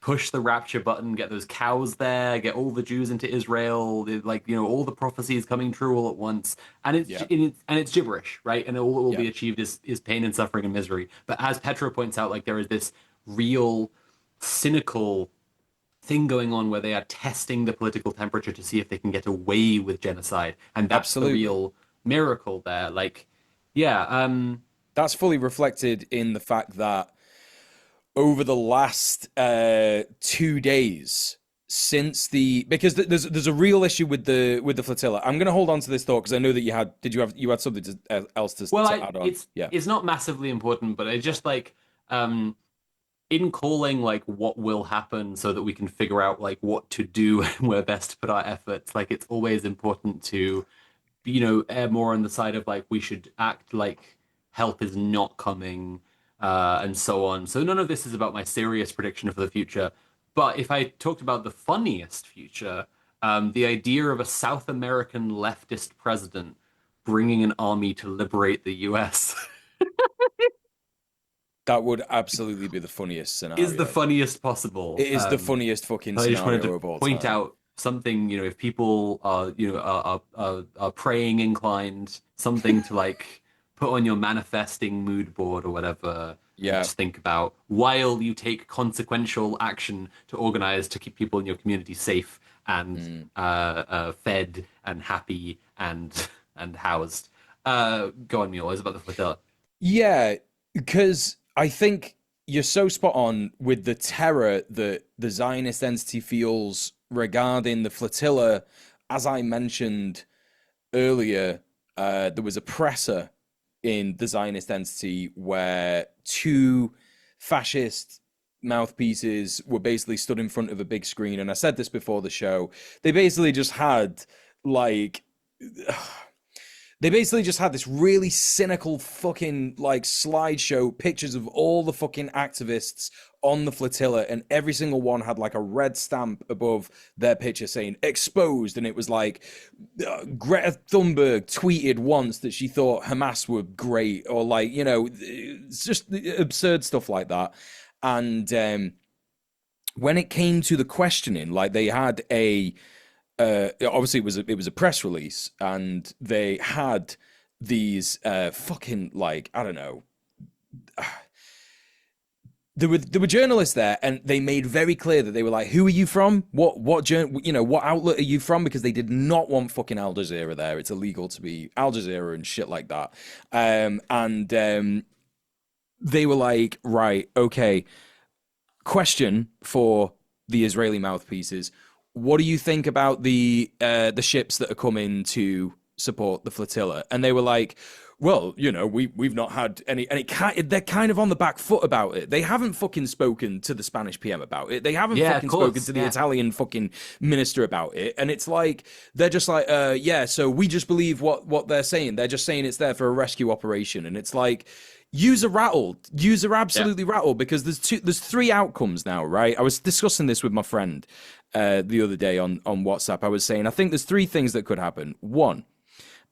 push the rapture button, get those cows there, get all the Jews into Israel, like all the prophecies coming true all at once, and yep, it's gibberish, right? And all that will be yep. achieved is pain and suffering and misery. But as Petro points out, like there is this real cynical thing going on where they are testing the political temperature to see if they can get away with genocide, and that's the Absolutely. real miracle there. Like, yeah, That's fully reflected in the fact that over the last 2 days since because there's a real issue with the flotilla. I'm going to hold on to this thought because I know that you had something else well, to add on. Yeah, it's not massively important, but it's just like um in calling like what will happen so that we can figure out like what to do and where best to put our efforts. Like it's always important to err more on the side of like we should act like help is not coming, and so on. So none of this is about my serious prediction for the future. But if I talked about the funniest future, the idea of a South American leftist president bringing an army to liberate the US that would absolutely be the funniest is the scenario. funniest possible. It is the funniest fucking I just wanted to scenario of all point time. out something, if people are, are praying inclined, something to like put on your manifesting mood board or whatever, and Yeah. just think about while you take consequential action to organize to keep people in your community safe and Mm. fed and happy and and housed. Go on, Mule. It's about the flotilla. Yeah, because I think you're so spot on with the terror that the Zionist entity feels regarding the flotilla. As I mentioned earlier, there was a presser in the Zionist entity where two fascist mouthpieces were basically stood in front of a big screen. And I said this before the show. They basically just had like they basically just had this really cynical fucking like slideshow pictures of all the fucking activists on the flotilla, and every single one had like a red stamp above their picture saying exposed. And it was like Greta Thunberg tweeted once that she thought Hamas were great, or like, it's just absurd stuff like that. And when it came to the questioning, like they had obviously it was a press release, and they had these fucking like, I don't know, there were journalists there, and they made very clear that they were like, who are you from, what outlet are you from, because they did not want fucking Al Jazeera there. It's illegal to be Al Jazeera and shit like that. And they were like, right, okay, question for the Israeli mouthpieces: what do you think about the ships that are coming to support the flotilla? And they were like, well, we've not had any, and they're kind of on the back foot about it. They haven't fucking spoken to the Spanish PM about it. They haven't Yeah, of fucking spoken course. to the Yeah. Italian fucking minister about it. And it's like they're just like, yeah, so we just believe what they're saying. They're just saying it's there for a rescue operation, and it's like, User rattled, user Yeah. absolutely rattled, because there's three outcomes now, right? I was discussing this with my friend the other day on WhatsApp. I was saying I think there's three things that could happen. One,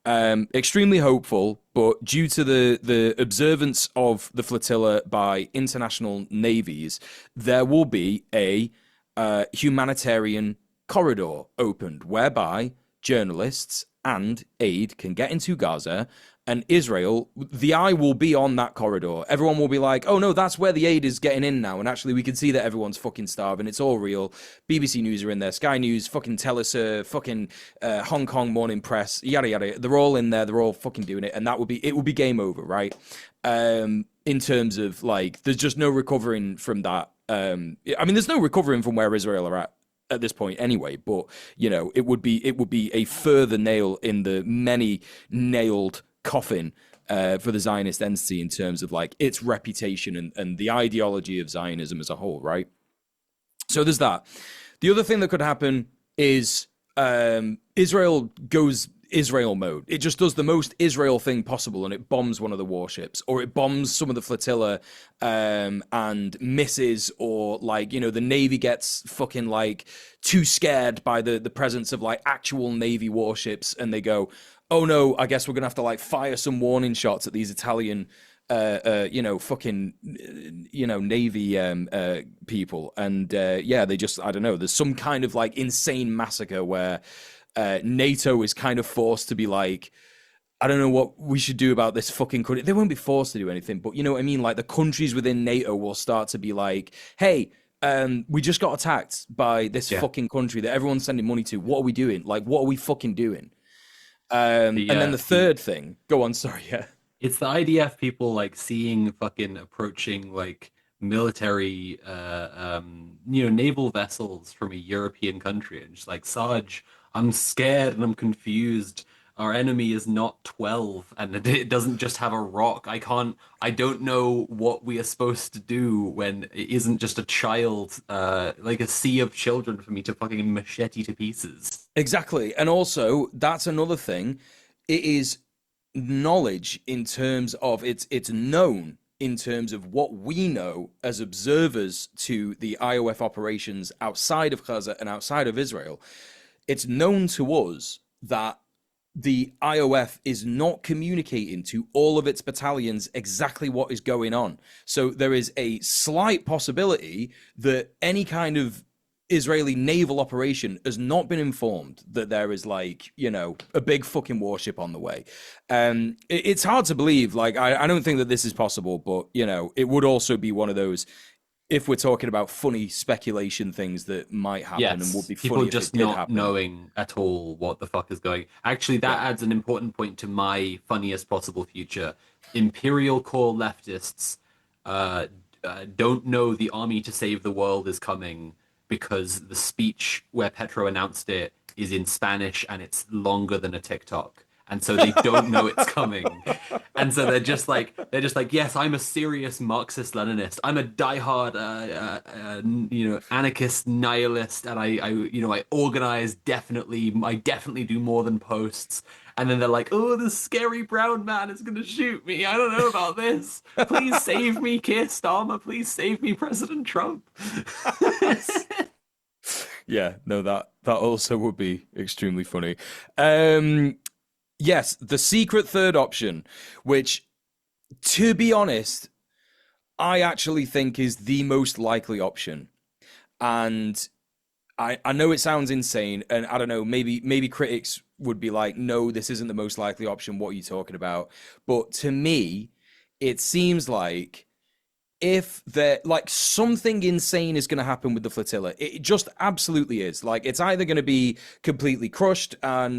extremely hopeful, but due to the observance of the flotilla by international navies, there will be a humanitarian corridor opened whereby journalists and aid can get into Gaza, and Israel, the eye will be on that corridor. Everyone will be like, oh no, that's where the aid is getting in now. And actually, we can see that everyone's fucking starving. It's all real. BBC News are in there. Sky News, fucking Telus, fucking Hong Kong Morning Press, yada, yada. They're all in there. They're all fucking doing it. And it will be game over, right? In terms of like, there's just no recovering from that. I mean, there's no recovering from where Israel are at this point anyway, but you know, it would be a further nail in the many nailed coffin for the Zionist entity in terms of like its reputation and the ideology of Zionism as a whole, right? So there's that. The other thing that could happen is Israel goes Israel mode. It just does the most Israel thing possible, and it bombs one of the warships, or it bombs some of the flotilla and misses, or like, you know, the Navy gets fucking like too scared by the presence of like actual Navy warships, and they go, oh no, I guess we're gonna have to like fire some warning shots at these Italian fucking, Navy people. And yeah, they just, I don't know, there's some kind of like insane massacre where NATO is kind of forced to be like, I don't know what we should do about this fucking country. They won't be forced to do anything, but you know what I mean? Like the countries within NATO will start to be like, hey, we just got attacked by this Yeah. fucking country that everyone's sending money to. What are we doing? Like, what are we fucking doing? The And then the the third thing, go on, sorry, yeah. it's the IDF people like seeing fucking approaching like military naval vessels from a European country and just like, Sarge, I'm scared and I'm confused. Our enemy is not 12 and it doesn't just have a rock. I don't know what we are supposed to do when it isn't just a child, like a sea of children for me to fucking machete to pieces. Exactly. And also, that's another thing. It is knowledge in terms of it's known in terms of what we know as observers to the IOF operations outside of Gaza and outside of Israel. It's known to us that the IOF is not communicating to all of its battalions exactly what is going on. So there is a slight possibility that any kind of Israeli naval operation has not been informed that there is like, you know, a big fucking warship on the way. It's hard to believe. Like, I don't think that this is possible, but you know, it would also be one of those, if we're talking about funny speculation things that might happen and would Yes, be people funny if just it did not happen. knowing at all what the fuck is going. Actually, that Yeah. adds an important point to my funniest possible future. Imperial core leftists uh, don't know the army to save the world is coming because the speech where Petro announced it is in Spanish and it's longer than a TikTok. And so they don't know it's coming. And so they're just like, yes, I'm a serious Marxist Leninist. I'm a diehard, anarchist nihilist, and I organize definitely. I definitely do more than posts. And then they're like, oh, the scary brown man is gonna shoot me. I don't know about this. Please save me, Keir Starmer. Please save me, President Trump. Yeah, no, that also would be extremely funny. Yes, the secret third option, which, to be honest, I actually think is the most likely option. And I know it sounds insane, and I don't know, maybe critics would be like, no, this isn't the most likely option. What are you talking about? But to me, it seems like if there like something insane is going to happen with the flotilla, it just absolutely is. Like it's either going to be completely crushed, or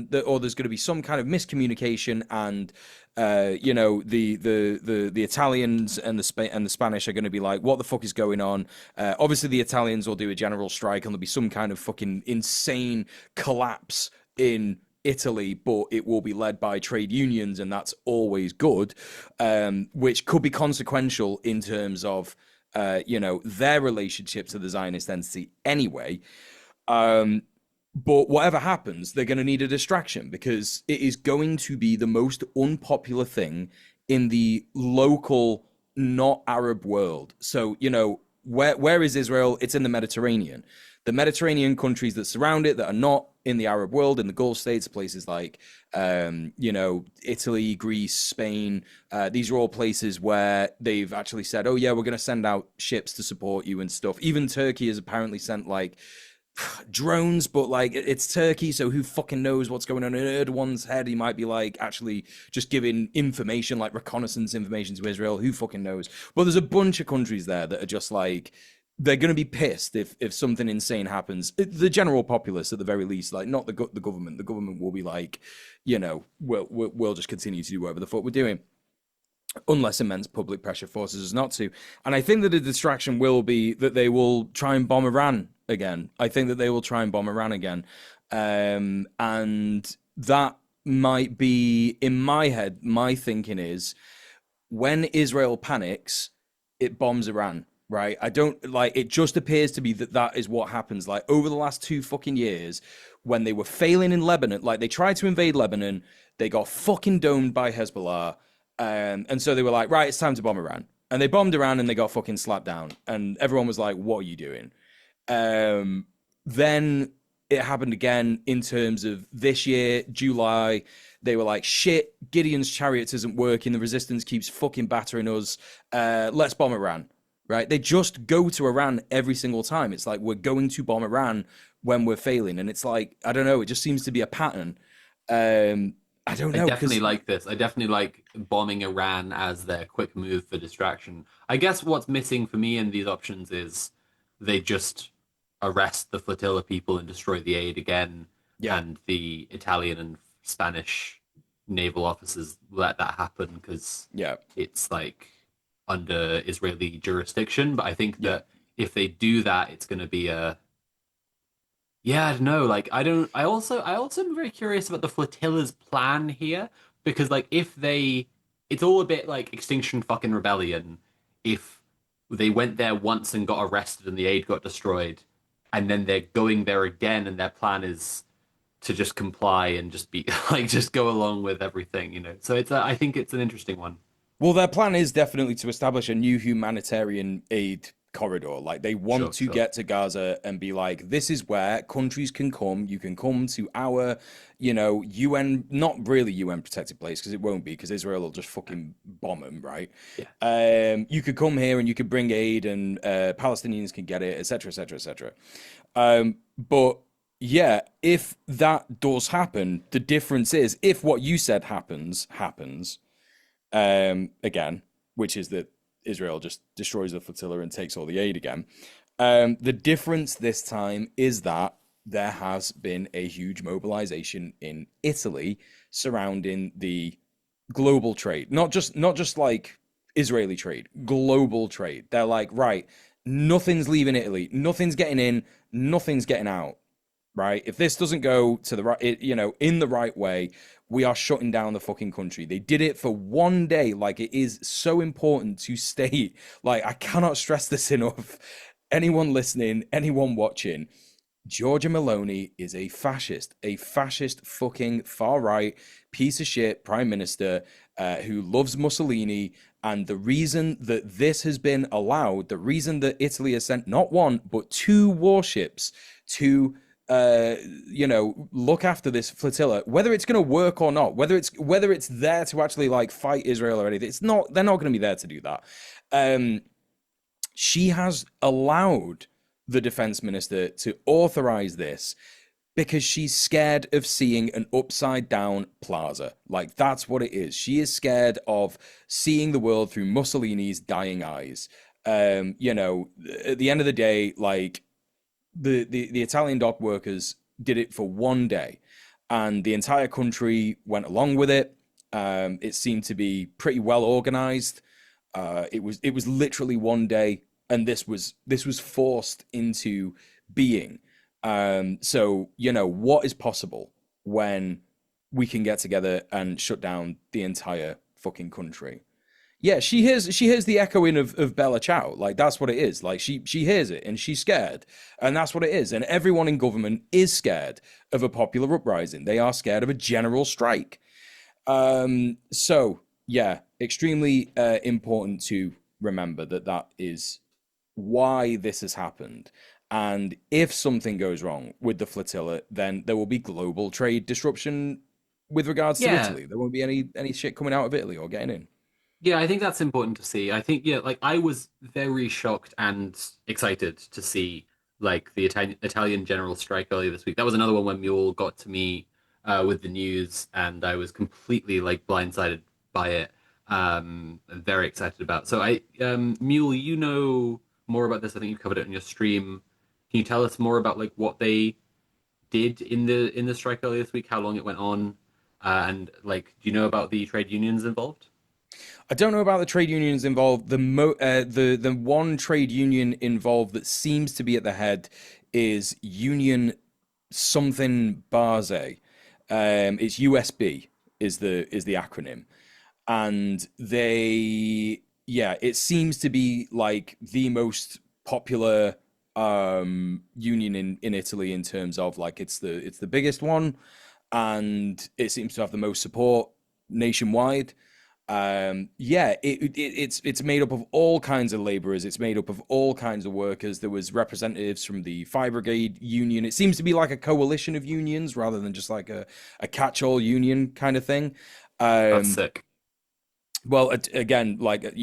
there's going to be some kind of miscommunication, and the Italians and the Spanish are going to be like, what the fuck is going on? Obviously the Italians will do a general strike, and there'll be some kind of fucking insane collapse in Italy, but it will be led by trade unions, and that's always good, which could be consequential in terms of, their relationship to the Zionist entity anyway. But whatever happens, they're going to need a distraction, because it is going to be the most unpopular thing in the local not Arab world. So, where is Israel? It's in the Mediterranean. The Mediterranean countries that surround it that are not in the Arab world, in the Gulf states, places like, Italy, Greece, Spain. These are all places where they've actually said, oh, yeah, we're going to send out ships to support you and stuff. Even Turkey has apparently sent like drones, but like it's Turkey, so who fucking knows what's going on in Erdogan's head? He might be like actually just giving information, like reconnaissance information to Israel. Who fucking knows? But there's a bunch of countries there that are just like they're going to be pissed if something insane happens. The general populace, at the very least, like not the government. The government will be like, we'll just continue to do whatever the fuck we're doing unless immense public pressure forces us not to. And I think that the distraction will be that they will try and bomb Iran again. I think that they will try and bomb Iran again. And that might be, in my head, my thinking is when Israel panics, it bombs Iran. Right, I don't like it. Just appears to be that is what happens. Like over the last 2 fucking years, when they were failing in Lebanon, like they tried to invade Lebanon, they got fucking domed by Hezbollah, and so they were like, right, it's time to bomb Iran, and they bombed Iran and they got fucking slapped down, and everyone was like, what are you doing? Then it happened again in terms of this year, July. They were like, shit, Gideon's chariots isn't working. The resistance keeps fucking battering us. Let's bomb Iran. Right? They just go to Iran every single time. It's like, we're going to bomb Iran when we're failing. And it's like, I don't know. It just seems to be a pattern. I don't I know. definitely like this. I definitely like bombing Iran as their quick move for distraction. I guess what's missing for me in these options is they just arrest the flotilla people and destroy the aid again, Yeah. and the Italian and Spanish naval officers let that happen because Yeah. it's like under Israeli jurisdiction. But I think Yeah. that if they do that, it's going to be a yeah, I don't know. Like, I don't. I also am very curious about the flotilla's plan here because, like, if they, it's all a bit like Extinction fucking Rebellion. If they went there once and got arrested and the aid got destroyed, and then they're going there again, and their plan is to just comply and just be like, just go along with everything, you know. So I think it's an interesting one. Well, their plan is definitely to establish a new humanitarian aid corridor. Like they want Sure, to sure. get to Gaza and be like, this is where countries can come. You can come to our, UN, not really UN protected place because it won't be because Israel will just fucking bomb them, right? Yeah. You could come here and you could bring aid and Palestinians can get it, etc., etc., etc. But yeah, if that does happen, the difference is if what you said happens again, which is that Israel just destroys the flotilla and takes all the aid again. The difference this time is that there has been a huge mobilization in Italy surrounding the global trade, not just like Israeli trade, global trade. They're like, right, nothing's leaving Italy, nothing's getting in, nothing's getting out, right? If this doesn't go to the right, in the right way, we are shutting down the fucking country. They did it for one day. Like, it is so important to state, like, I cannot stress this enough. Anyone listening, anyone watching, Giorgia Meloni is a fascist fucking far right piece of shit prime minister who loves Mussolini. And the reason that this has been allowed, the reason that Italy has sent not one, but two warships to look after this flotilla, whether it's going to work or not, whether it's there to actually like fight Israel or anything, it's not. They're not going to be there to do that. She has allowed the defense minister to authorize this because she's scared of seeing an upside down plaza. Like, that's what it is. She is scared of seeing the world through Mussolini's dying eyes. At the end of the day, like, the Italian dock workers did it for one day, and the entire country went along with it. It seemed to be pretty well organized. It was literally one day, and this was forced into being. So what is possible when we can get together and shut down the entire fucking country? Yeah, she hears the echoing of Bella Ciao. Like, that's what it is. Like, she hears it and she's scared. And that's what it is. And everyone in government is scared of a popular uprising. They are scared of a general strike. So yeah, extremely important to remember that that is why this has happened. And if something goes wrong with the flotilla, then there will be global trade disruption with regards to Yeah, Italy. There won't be any shit coming out of Italy or getting in. yeah, I think that's important to see. I think, yeah, like I was very shocked and excited to see like the Italian general strike earlier this week. That was another one when Mule got to me with the news, and I was completely like blindsided by it. I'm very excited about. So Mule, you know more about this. I think you covered it in your stream. Can you tell us more about like what they did in the strike earlier this week? How long it went on, and like, do you know about the trade unions involved? I don't know about the trade unions involved. The one trade union involved that seems to be at the head is Union something Barze. It's USB is the acronym, and they yeah, it seems to be like the most popular union in Italy in terms of like it's the biggest one, and it seems to have the most support nationwide. Yeah, it's made up of all kinds of laborers. It's made up of all kinds of workers. There was representatives from the Fire Brigade union. It seems to be like a coalition of unions rather than just like a catch-all union kind of thing. That's Um, sick. well, again, like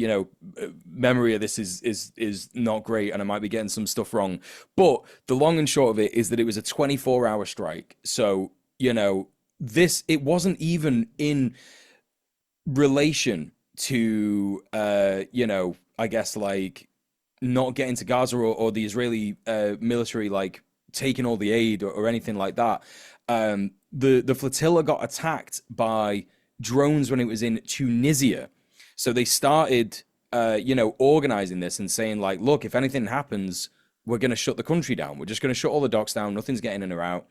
memory of this is not great, and I might be getting some stuff wrong. But the long and short of it is that it was a 24-hour strike. So this it wasn't even in relation to I guess like not getting to Gaza or the Israeli military like taking all the aid or anything like that. The flotilla got attacked by drones when it was in Tunisia, so they started organizing this and saying like, look, if anything happens, we're going to shut the country down. We're just going to shut all the docks down. Nothing's getting in or out.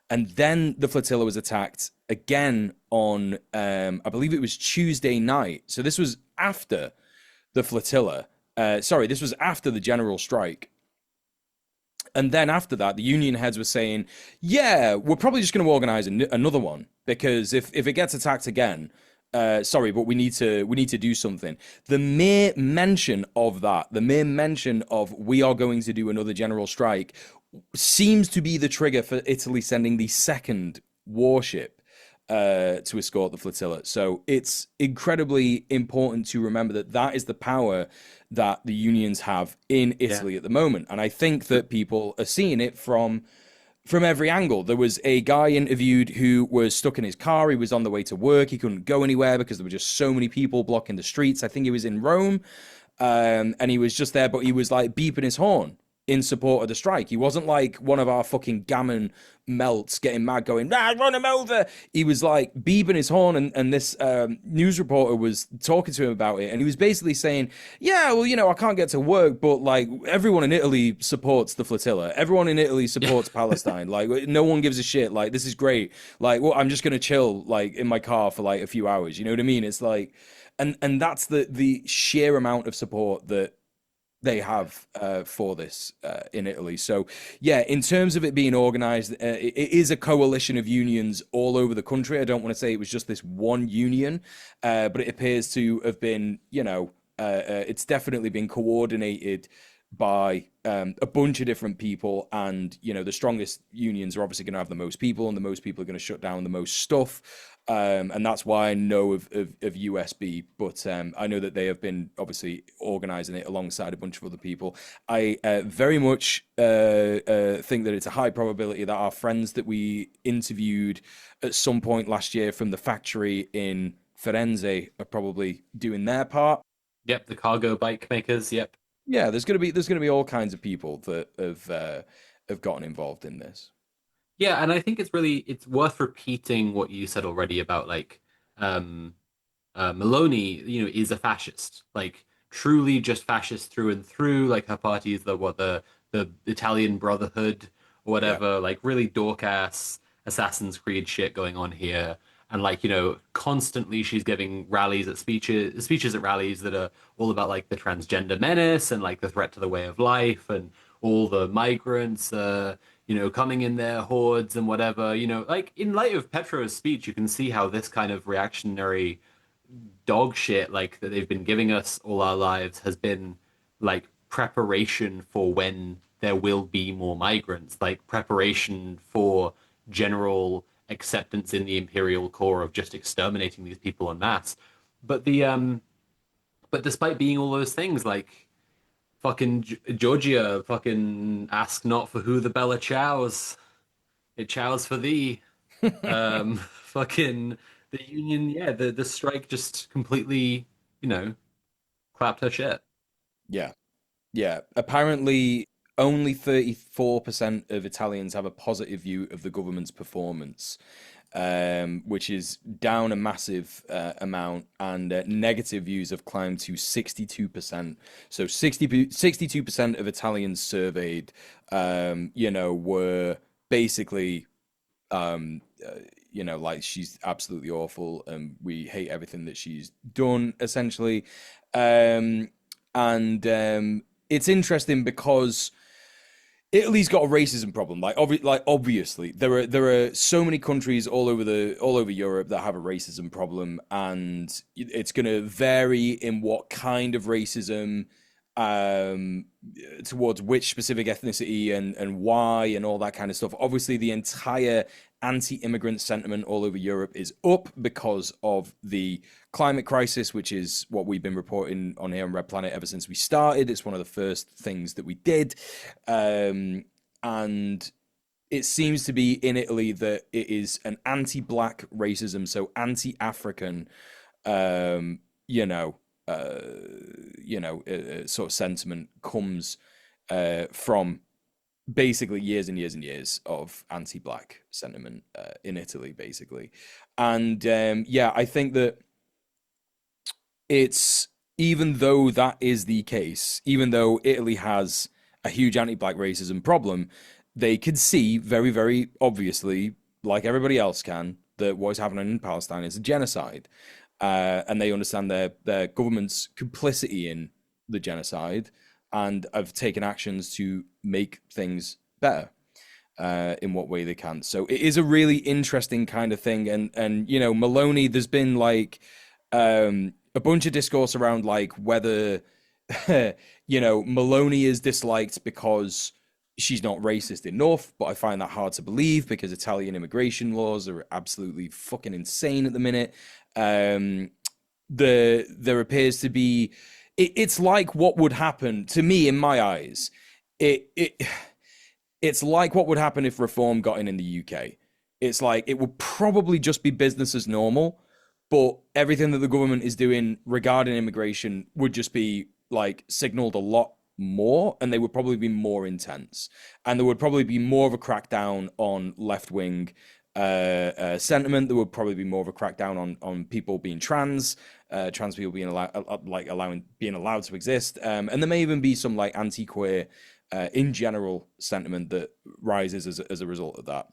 And then the flotilla was attacked again on, I believe it was Tuesday night. So this was after the flotilla. Sorry, this was after the general strike. And then after that, the union heads were saying, "Yeah, we're probably just going to organize another one because if it gets attacked again, sorry, but we need to do something." The mere mention of that, the mere mention of we are going to do another general strike, seems to be the trigger for Italy sending the second warship to escort the flotilla. So it's incredibly important to remember that that is the power that the unions have in Yeah. Italy at the moment. And I think that people are seeing it from every angle. There was a guy interviewed who was stuck in his car. He was on the way to work. He couldn't go anywhere because there were just so many people blocking the streets. I think he was in Rome, and he was just there, but he was like beeping his horn in support of the strike. He wasn't like one of our fucking gammon melts getting mad going, "Nah, run him over." He was like beeping his horn, and this news reporter was talking to him about it, and he was basically saying, "Yeah, well, I can't get to work, but like everyone in Italy supports the flotilla. Everyone in Italy Yeah. supports Palestine. Like no one gives a shit. Like this is great. Like well, I'm just gonna chill like in my car for like a few hours. You know what I mean? It's like, and that's the sheer amount of support that they have for this in Italy. So, yeah, in terms of it being organized, it is a coalition of unions all over the country. I don't want to say it was just this one union, but it appears to have been, it's definitely been coordinated by a bunch of different people. And, the strongest unions are obviously going to have the most people, and the most people are going to shut down the most stuff. And that's why I know of USB, but I know that they have been obviously organizing it alongside a bunch of other people. I very much think that it's a high probability that our friends that we interviewed at some point last year from the factory in Firenze are probably doing their part. Yep, the cargo bike makers. Yep. Yeah, there's gonna be all kinds of people that have gotten involved in this. Yeah, and I think it's worth repeating what you said already about like um Maloney, is a fascist. Like truly just fascist through and through. Like her party is the Italian Brotherhood or Yeah, whatever, like really dork ass Assassin's Creed shit going on here. And like, constantly she's giving speeches at rallies that are all about like the transgender menace and like the threat to the way of life and all the migrants coming in their hordes and whatever. Like in light of Petro's speech, you can see how this kind of reactionary dog shit like that they've been giving us all our lives has been like preparation for when there will be more migrants, like preparation for general acceptance in the imperial core of just exterminating these people en masse. But but despite being all those things, like fucking Georgia, fucking ask not for who the bella chows, it chows for thee. Fucking the union, yeah, the strike just completely, you know, clapped her shit. Yeah. Yeah, apparently only 34% of Italians have a positive view of the government's performance, which is down a massive amount, and negative views have climbed to 62%. So 62% of Italians surveyed, were basically like she's absolutely awful and we hate everything that she's done, essentially. Um, and it's interesting because Italy's got a racism problem. Obviously, there are so many countries all over Europe that have a racism problem, and it's going to vary in what kind of racism, um, towards which specific ethnicity and why and all that kind of stuff. Obviously, the entire anti-immigrant sentiment all over Europe is up because of the climate crisis, which is what we've been reporting on here on Red Planet ever since we started. It's one of the first things that we did. And it seems to be in Italy that it is an anti-black racism, so anti-African, um, you know, sort of sentiment comes from basically years and years and years of anti-black sentiment in Italy, basically. And yeah, I think that it's even though that is the case, even though Italy has a huge anti-black racism problem, they could see very, very obviously, like everybody else can, that what is happening in Palestine is a genocide, and they understand their government's complicity in the genocide and have taken actions to make things better in what way they can. So it is a really interesting kind of thing, and Maloney, there's been like a bunch of discourse around like whether Maloney is disliked because she's not racist enough, but I find that hard to believe because Italian immigration laws are absolutely fucking insane at the minute. There appears to be it's like what would happen to me in my eyes. It's like what would happen if reform got in the UK. It's like it would probably just be business as normal, but everything that the government is doing regarding immigration would just be like signaled a lot more, and they would probably be more intense, and there would probably be more of a crackdown on left-wing sentiment. There would probably be more of a crackdown on people being trans people being allowed to exist, and there may even be some like anti-queer in general sentiment that rises as a result of that.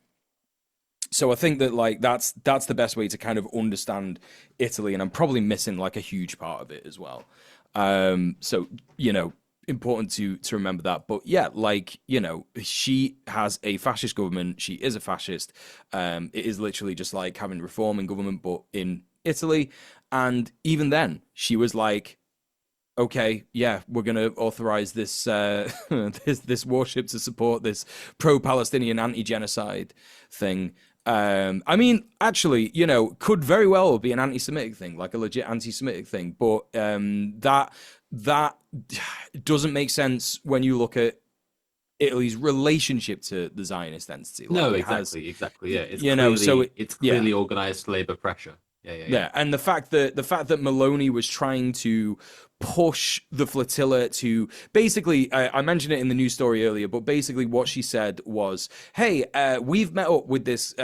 So I think that like that's the best way to kind of understand Italy, and I'm probably missing like a huge part of it as well. So important to remember that. But yeah, like she has a fascist government. She is a fascist. It is literally just like having reform in government, but in Italy. And even then, she was like, okay, yeah, we're going to authorize this this warship to support this pro-Palestinian anti-genocide thing. I mean, actually, could very well be an anti-Semitic thing, like a legit anti-Semitic thing, but that doesn't make sense when you look at Italy's relationship to the Zionist entity. No, exactly. Yeah, it's clearly organized labor pressure. Yeah. And the fact that Maloney was trying to push the flotilla to basically, I mentioned it in the news story earlier, but basically what she said was, "Hey, we've met up with this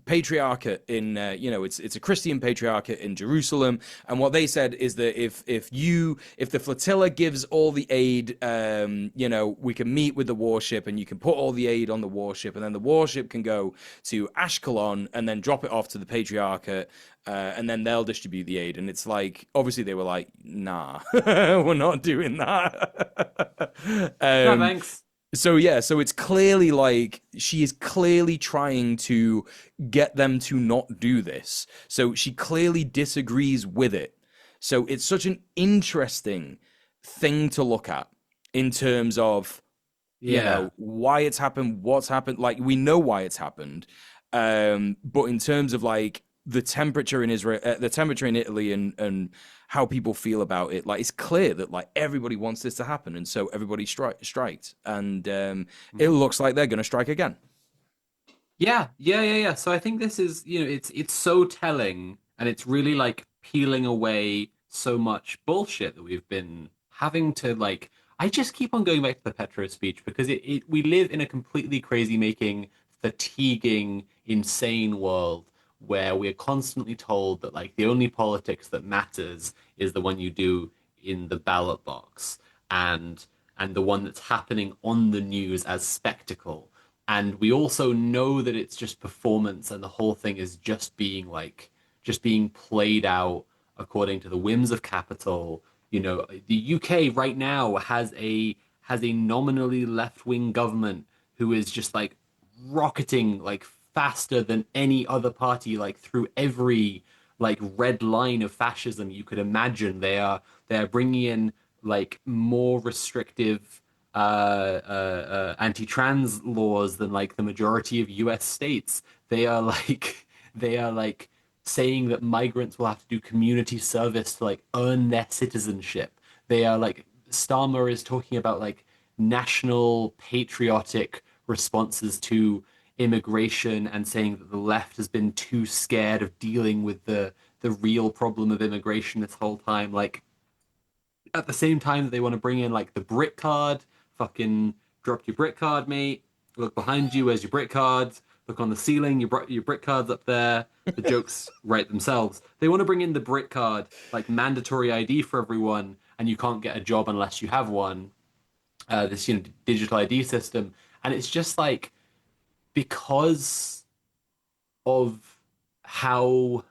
patriarchate in it's a Christian patriarchate in Jerusalem, and what they said is that if the flotilla gives all the aid, we can meet with the warship and you can put all the aid on the warship, and then the warship can go to Ashkelon and then drop it off to the patriarchate." And then they'll distribute the aid. And it's like, obviously they were like, nah, we're not doing that. No, thanks. So yeah, so it's clearly like she is clearly trying to get them to not do this. So she clearly disagrees with it. So it's such an interesting thing to look at in terms of, Yeah. why it's happened, what's happened. Like, we know why it's happened. But in terms of like the temperature in Israel, the temperature in Italy, and how people feel about it, like, it's clear that like everybody wants this to happen, and so everybody striked, and it Mhm. looks like they're going to strike again. Yeah. So I think this is, it's so telling, and it's really like peeling away so much bullshit that we've been having to like. I just keep on going back to the Petro speech because we live in a completely crazy making, fatiguing, insane world where we're constantly told that like the only politics that matters is the one you do in the ballot box, and the one that's happening on the news as spectacle. And we also know that it's just performance, and the whole thing is just being played out according to the whims of capital. The UK right now has a nominally left-wing government who is just like rocketing like faster than any other party, like through every like red line of fascism you could imagine. They're bringing in like more restrictive anti-trans laws than like the majority of U.S. states. They are like they are like saying that migrants will have to do community service to like earn their citizenship. They are like Starmer is talking about like national patriotic responses to immigration and saying that the left has been too scared of dealing with the real problem of immigration this whole time. Like at the same time that they want to bring in like the Brit card, fucking drop your Brit card, mate. Look behind you, where's your Brit cards? Look on the ceiling, your Brit cards up there. The jokes write themselves. They want to bring in the Brit card, like mandatory ID for everyone, and you can't get a job unless you have one. This digital ID system, and it's just like because of how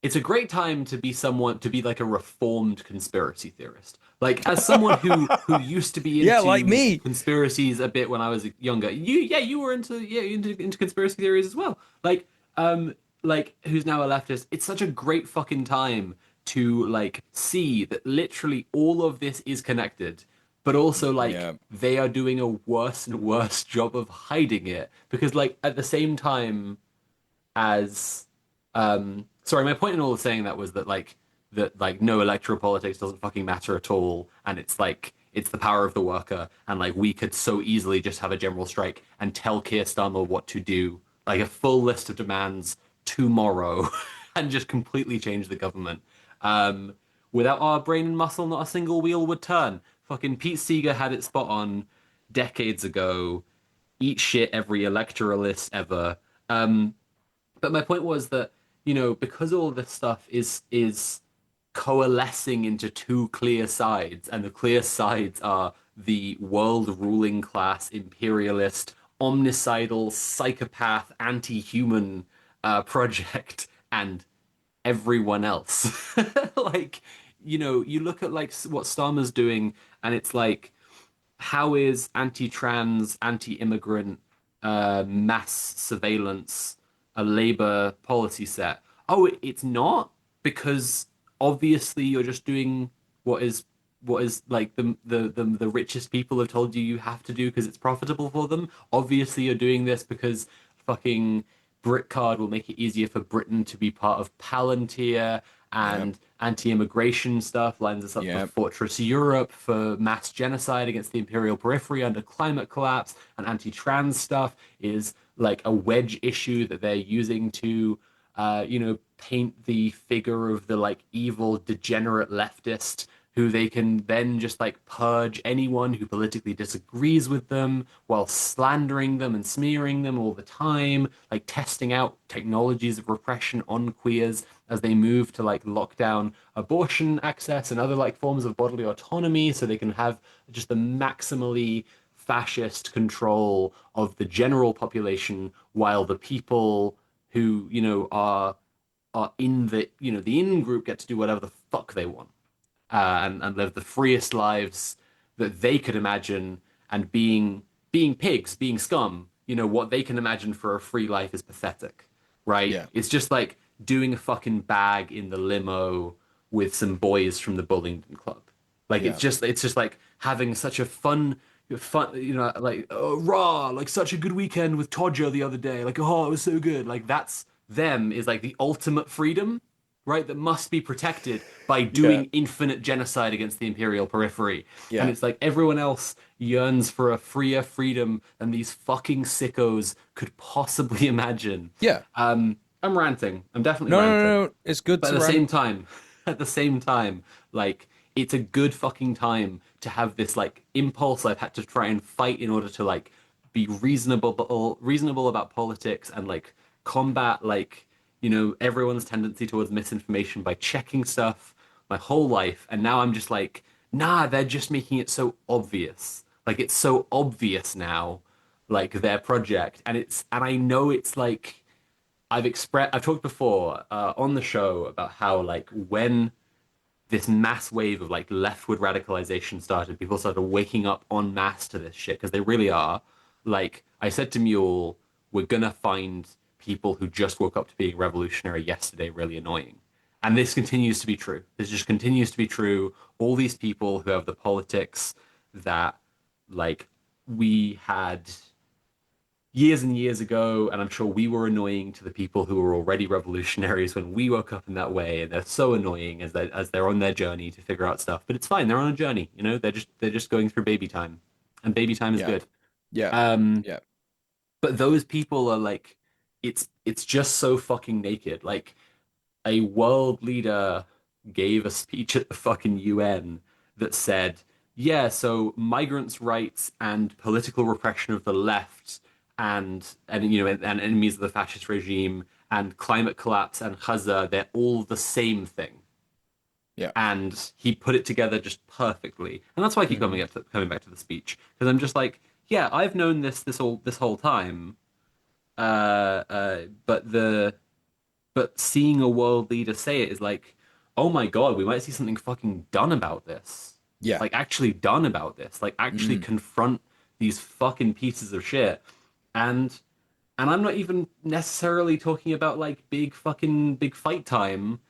it's a great time to be someone to be like a reformed conspiracy theorist. Like as someone who used to be Yeah, like into me. conspiracies a bit when I was younger. You were into conspiracy theories as well. Like who's now a leftist. It's such a great fucking time to like see that literally all of this is connected, but also like Yeah, they are doing a worse and worse job of hiding it because like at the same time as sorry, my point in all of saying that was that no electoral politics doesn't fucking matter at all, and it's the power of the worker, and like we could so easily just have a general strike and tell Keir Starmer what to do, like a full list of demands tomorrow, and just completely change the government. Um, Without our brain and muscle, not a single wheel would turn. Fucking Pete Seeger had it spot on decades ago. Eat shit, every electoralist ever. But my point was that, because all this stuff is coalescing into two clear sides, and the clear sides are the world ruling class, imperialist, omnicidal, psychopath, anti-human project, and everyone else. Like, you look at like what Starmer's doing, and it's like how is anti-trans, anti-immigrant, mass surveillance a Labour policy set? Oh, it's not because obviously you're just doing what is like the richest people have told you have to do because it's profitable for them. Obviously you're doing this because fucking Britcard will make it easier for Britain to be part of Palantir, yeah, and anti-immigration stuff lines us up for yeah, Fortress Europe, for mass genocide against the imperial periphery under climate collapse, and anti-trans stuff is like a wedge issue that they're using to paint the figure of the like evil degenerate leftist who they can then just like purge anyone who politically disagrees with them while slandering them and smearing them all the time, like testing out technologies of repression on queers as they move to like lock down abortion access and other like forms of bodily autonomy so they can have just the maximally fascist control of the general population while the people who are in the in group get to do whatever the fuck they want, and live the freest lives that they could imagine. And being pigs, being scum, what they can imagine for a free life is pathetic, right? yeah. It's just like doing a fucking bag in the limo with some boys from the Bullingdon Club. Like Yeah. it's just like having such a fun, like raw, like such a good weekend with Todger the other day. Like, oh, it was so good. Like that's them is like the ultimate freedom, right? That must be protected by Yeah. doing infinite genocide against the imperial periphery. And Yeah. it's like everyone else yearns for a freer freedom than these fucking sickos could possibly imagine. Yeah. I'm ranting. I'm definitely No, no, ranting. no, no. It's good But at to the rant. same time, at the same time, like it's a good fucking time to have this like impulse I've had to try and fight in order to like be reasonable about politics and like combat like everyone's tendency towards misinformation by checking stuff my whole life. And now I'm just like, nah, they're just making it so obvious. Like it's so obvious now, like their project, and I know it's like I've talked before on the show about how like when this mass wave of like leftward radicalization started, people started waking up en masse to this shit because they really are. Like I said to Mule, we're gonna find people who just woke up to being revolutionary yesterday really annoying. And this continues to be true. This just continues to be true. All these people who have the politics that like we had years and years ago, and I'm sure we were annoying to the people who were already revolutionaries when we woke up in that way, and they're so annoying as they're on their journey to figure out stuff. But it's fine; they're on a journey, they're just going through baby time, and baby time is Yeah. good. Yeah. Um, Yeah. but those people are like, it's just so fucking naked. Like a world leader gave a speech at the fucking UN that said, yeah, so migrants' rights and political repression of the left and enemies of the fascist regime and climate collapse and Gaza, they're all the same thing. Yeah. And he put it together just perfectly. And that's why I keep Hmm. coming back to the speech. Because I'm just like, yeah, I've known this whole time. But seeing a world leader say it is like, oh my God, we might see something fucking done about this. Yeah. Like actually done about this. Like actually Mm. confront these fucking pieces of shit. And and I'm not even necessarily talking about like big fight time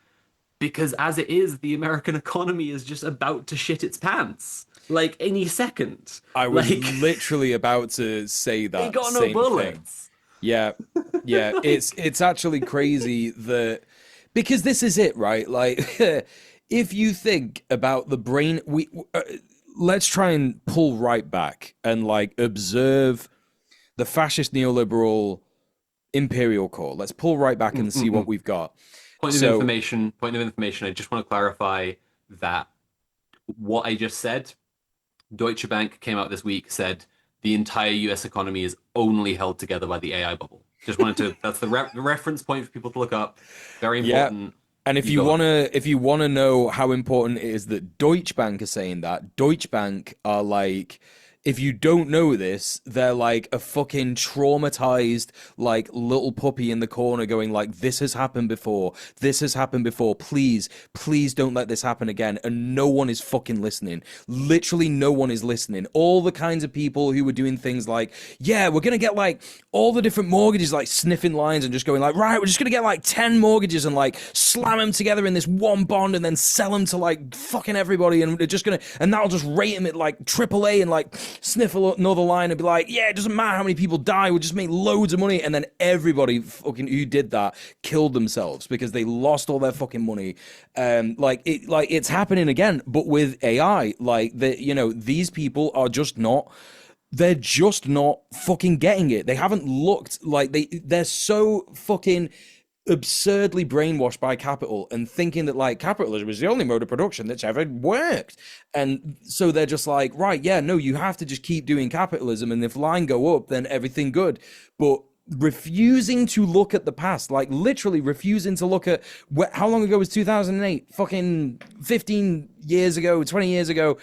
because as it is, the American economy is just about to shit its pants. Like any second. I was Like literally about to say they that got no same thing. bullets. Yeah. Yeah. Like It's actually crazy that because this is it, right? Like if you think about the brain let's try and pull right back and like observe the fascist neoliberal imperial core. Let's pull right back and see what we've got. So, point of information. I just want to clarify that what I just said, Deutsche Bank came out this week, said the entire US economy is only held together by the AI bubble. Just wanted to, that's the reference point for people to look up. Very yeah. important. And You go on. if you wanna know how important it is that Deutsche Bank are saying that, Deutsche Bank are like, if you don't know this, they're like a fucking traumatized like little puppy in the corner going like, this has happened before. This has happened before. Please, please don't let this happen again. And no one is fucking listening. Literally no one is listening. All the kinds of people who were doing things like, yeah, we're gonna get like all the different mortgages, like sniffing lines and just going like, right, we're just gonna get like 10 mortgages and like slam them together in this one bond and then sell them to like fucking everybody and they're just gonna, and that'll just rate them at like AAA and like sniff another line and be like, yeah, it doesn't matter how many people die, we'll just make loads of money. And then everybody fucking who did that killed themselves because they lost all their fucking money. Like it's happening again, but with AI. Like these people are just not, they're just not fucking getting it. They haven't looked like they're so fucking absurdly brainwashed by capital and thinking that like capitalism is the only mode of production that's ever worked. And so they're just like, right, yeah, no, you have to just keep doing capitalism. And if line go up, then everything good. But refusing to look at the past, like literally refusing to look at how long ago was 2008? Fucking 15 years ago, 20 years ago.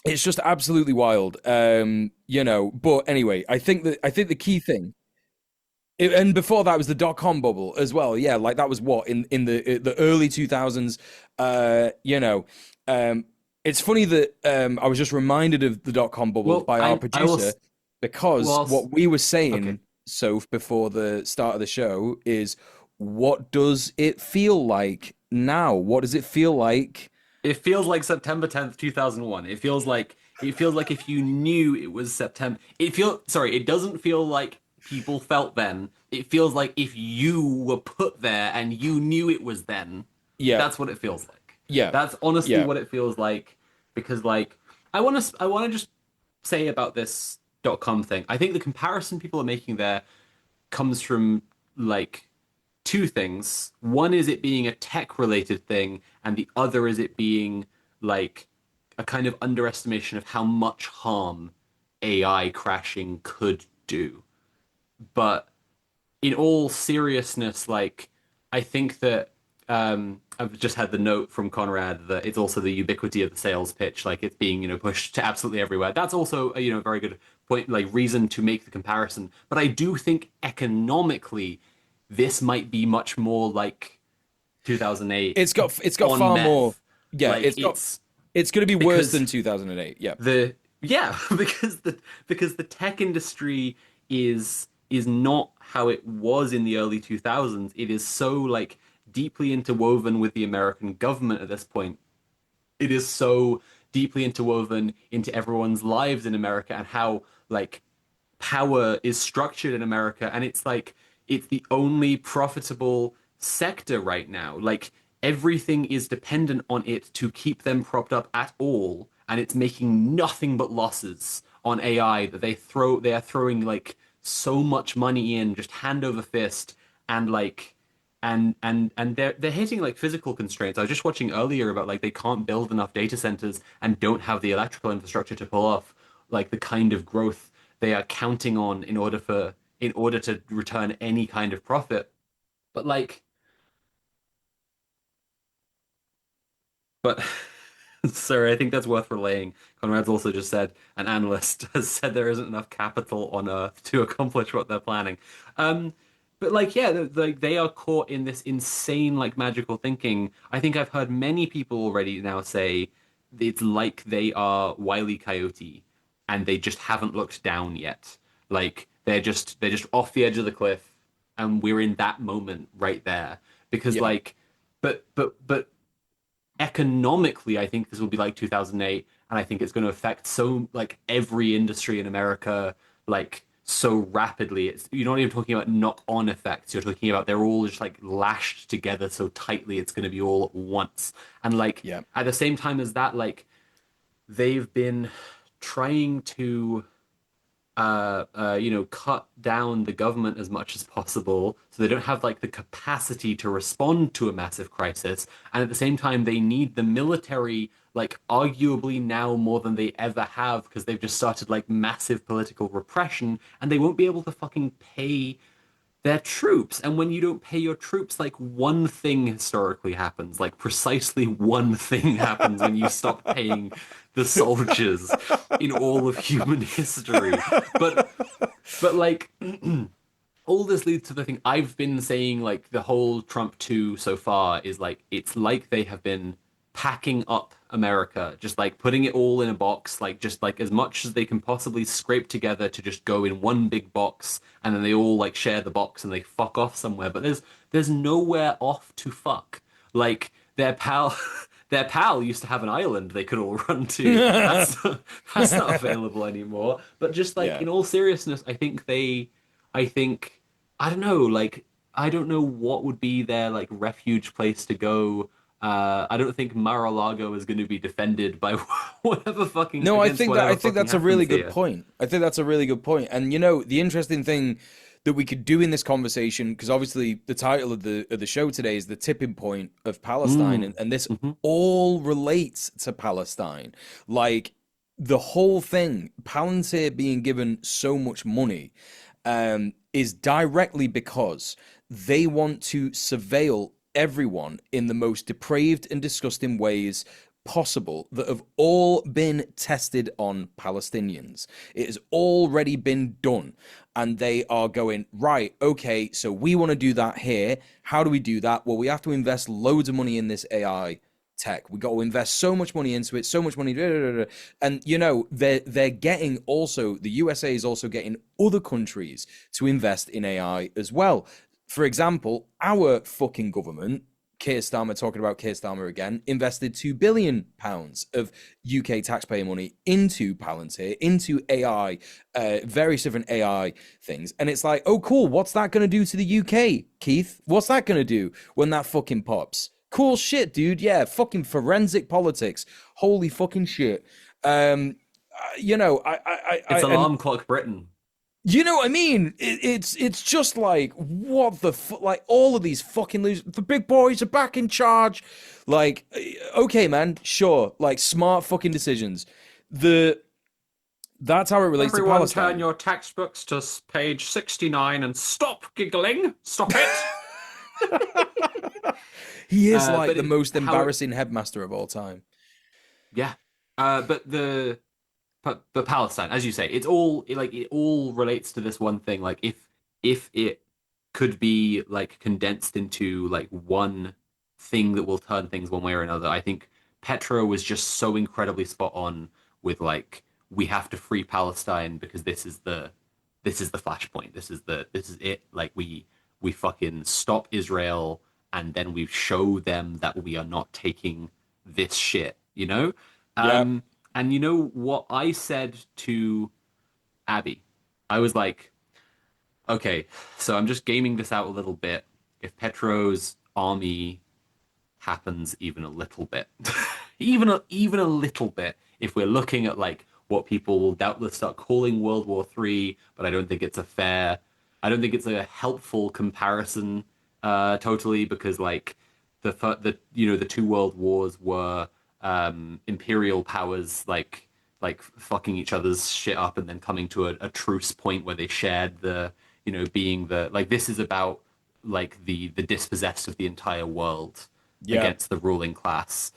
It's just absolutely wild. But anyway, I think the key thing and before that was the dot-com bubble as well. Yeah, like that was what in the early 2000s. Um, it's funny that I was just reminded of the dot-com bubble Well, by our I will, producer because well, what we were okay. saying, Soph, before the start of the show is what does it feel like now? What does it feel like? It feels like September 10th, 2001. It feels like if you knew it was September. It doesn't feel like people felt then. It feels like if you were put there and you knew it was then. Yeah, That's what it feels like. yeah, That's honestly yeah. what it feels like because like I want to just say about this .com thing. I think the comparison people are making there comes from like two things. One is it being a tech related thing, and the other is it being like a kind of underestimation of how much harm AI crashing could do. But in all seriousness, like I think that I've just had the note from Conrad that it's also the ubiquity of the sales pitch, like it's being pushed to absolutely everywhere. That's also a very good point, like reason to make the comparison. But I do think economically, this might be much more like 2008 It's got on far more. meth. Yeah, Like it's going to be worse because than 2008. Yeah. the yeah because the tech industry is not how it was in the early 2000s. It is so like deeply interwoven with the American government at this point. It is so deeply interwoven into everyone's lives in America and how like power is structured in America, and it's like it's the only profitable sector right now. Like everything is dependent on it to keep them propped up at all, and it's making nothing but losses on AI that they are throwing like so much money in just hand over fist and like and they're hitting like physical constraints. I was just watching earlier about like they can't build enough data centers and don't have the electrical infrastructure to pull off like the kind of growth they are counting on in order to return any kind of profit. But like but sorry, I think that's worth relaying. Conrad's also just said an analyst has said there isn't enough capital on Earth to accomplish what they're planning. Um, but like, yeah, like they are caught in this insane, like magical thinking. I think I've heard many people already now say it's like they are Wile E. Coyote and they just haven't looked down yet. Like they're just off the edge of the cliff, and we're in that moment right there. Because Yeah. like, but economically, I think this will be like 2008, and I think it's going to affect so like every industry in America like so rapidly. It's you're not even talking about knock-on effects. You're talking about they're all just like lashed together so tightly it's going to be all at once. And like Yeah. at the same time as that, like they've been trying to cut down the government as much as possible so they don't have like the capacity to respond to a massive crisis. And at the same time, they need the military, like arguably now more than they ever have, because they've just started like massive political repression and they won't be able to fucking pay their troops. And when you don't pay your troops, like one thing historically happens, like precisely one thing happens when you stop paying the soldiers in all of human history. But like all this leads to the thing I've been saying, like the whole Trump 2 so far is like it's like they have been packing up America, just like putting it all in a box, like just like as much as they can possibly scrape together to just go in one big box, and then they all like share the box and they fuck off somewhere. But there's nowhere off to fuck. Like their pal their pal used to have an island they could all run to. That's not available anymore. But just like Yeah. in all seriousness, I think I don't know, like I don't know what would be their like refuge place to go. I don't think Mar-a-Lago is going to be defended by whatever fucking No, against I whatever think fucking that's a really happens good here. point. I think that's a really good point. And you know, the interesting thing that we could do in this conversation, because obviously the title of the show today is the tipping point of Palestine, Mm. and this Hmm. all relates to Palestine. Like the whole thing, Palantir being given so much money, is directly because they want to surveil everyone in the most depraved and disgusting ways possible that have all been tested on Palestinians. It has already been done. And they are going, right, okay, so we want to do that here. How do we do that? Well, we have to invest loads of money in this AI tech. We got to invest so much money into it, so much money. Da, da, da, da. And you know, they're getting also the USA is also getting other countries to invest in AI as well. For example, our fucking government Keir Starmer, talking about Keir Starmer again, invested £2 billion of UK taxpayer money into Palantir, into AI, various different AI things. And it's like, oh, cool. What's that going to do to the UK, Keith? What's that going to do when that fucking pops? Cool shit, dude. Yeah, fucking forensic politics. Holy fucking shit. You know, It's and alarm clock Britain. you know what I mean? It's just like what the like all of these fucking losers. The big boys are back in charge. Like, okay, man, sure. Like smart fucking decisions. The That's how it relates to Everyone, turn Palestine. your textbooks to page 69 and stop giggling. Stop it. He is like But the most how it, embarrassing headmaster of all time. yeah. But but Palestine, as you say, it's all like it all relates to this one thing. Like if it could be like condensed into like one thing that will turn things one way or another, I think Petro was just so incredibly spot on with like we have to free Palestine because this is the flashpoint. This is it. Like we fucking stop Israel and then we show them that we are not taking this shit, you know? Yeah, Um, and you know what I said to Abby? I was like, okay, so I'm just gaming this out a little bit. If Petro's army happens even a little bit, even a little bit, if we're looking at like what people will doubtless start calling World War III, but I don't think it's a helpful comparison, totally, because like the two world wars were imperial powers like fucking each other's shit up and then coming to a truce point where they shared the being the like this is about like the dispossessed of the entire world yeah, against the ruling class.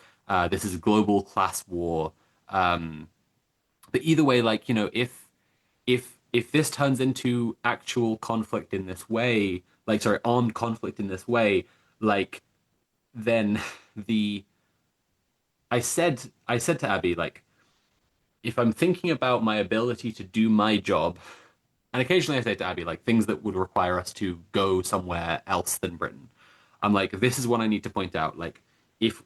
This is a global class war. But either way, like if this turns into actual conflict in this way, like sorry, armed conflict in this way, like then the I said to Abby like if I'm thinking about my ability to do my job, and occasionally I say to Abby like things that would require us to go somewhere else than Britain. I'm like, this is what I need to point out. Like, if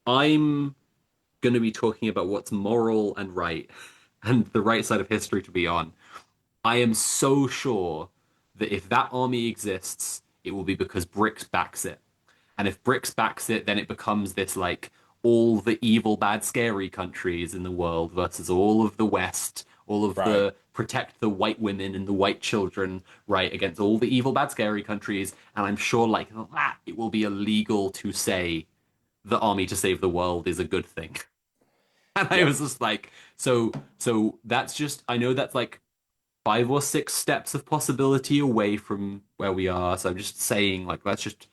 I'm going to be talking about what's moral and right and the right side of history to be on, I am so sure that if that army exists, it will be because BRICS backs it. And if BRICS backs it, then it becomes this like all the evil, bad, scary countries in the world versus all of the West, all of right. the protect the white women and the white children, right, against all the evil, bad, scary countries. And I'm sure like that, it will be illegal to say the army to save the world is a good thing. And I Yep, was just like, so that's just I know that's like 5 or 6 steps of possibility away from where we are. So I'm just saying, like, let's just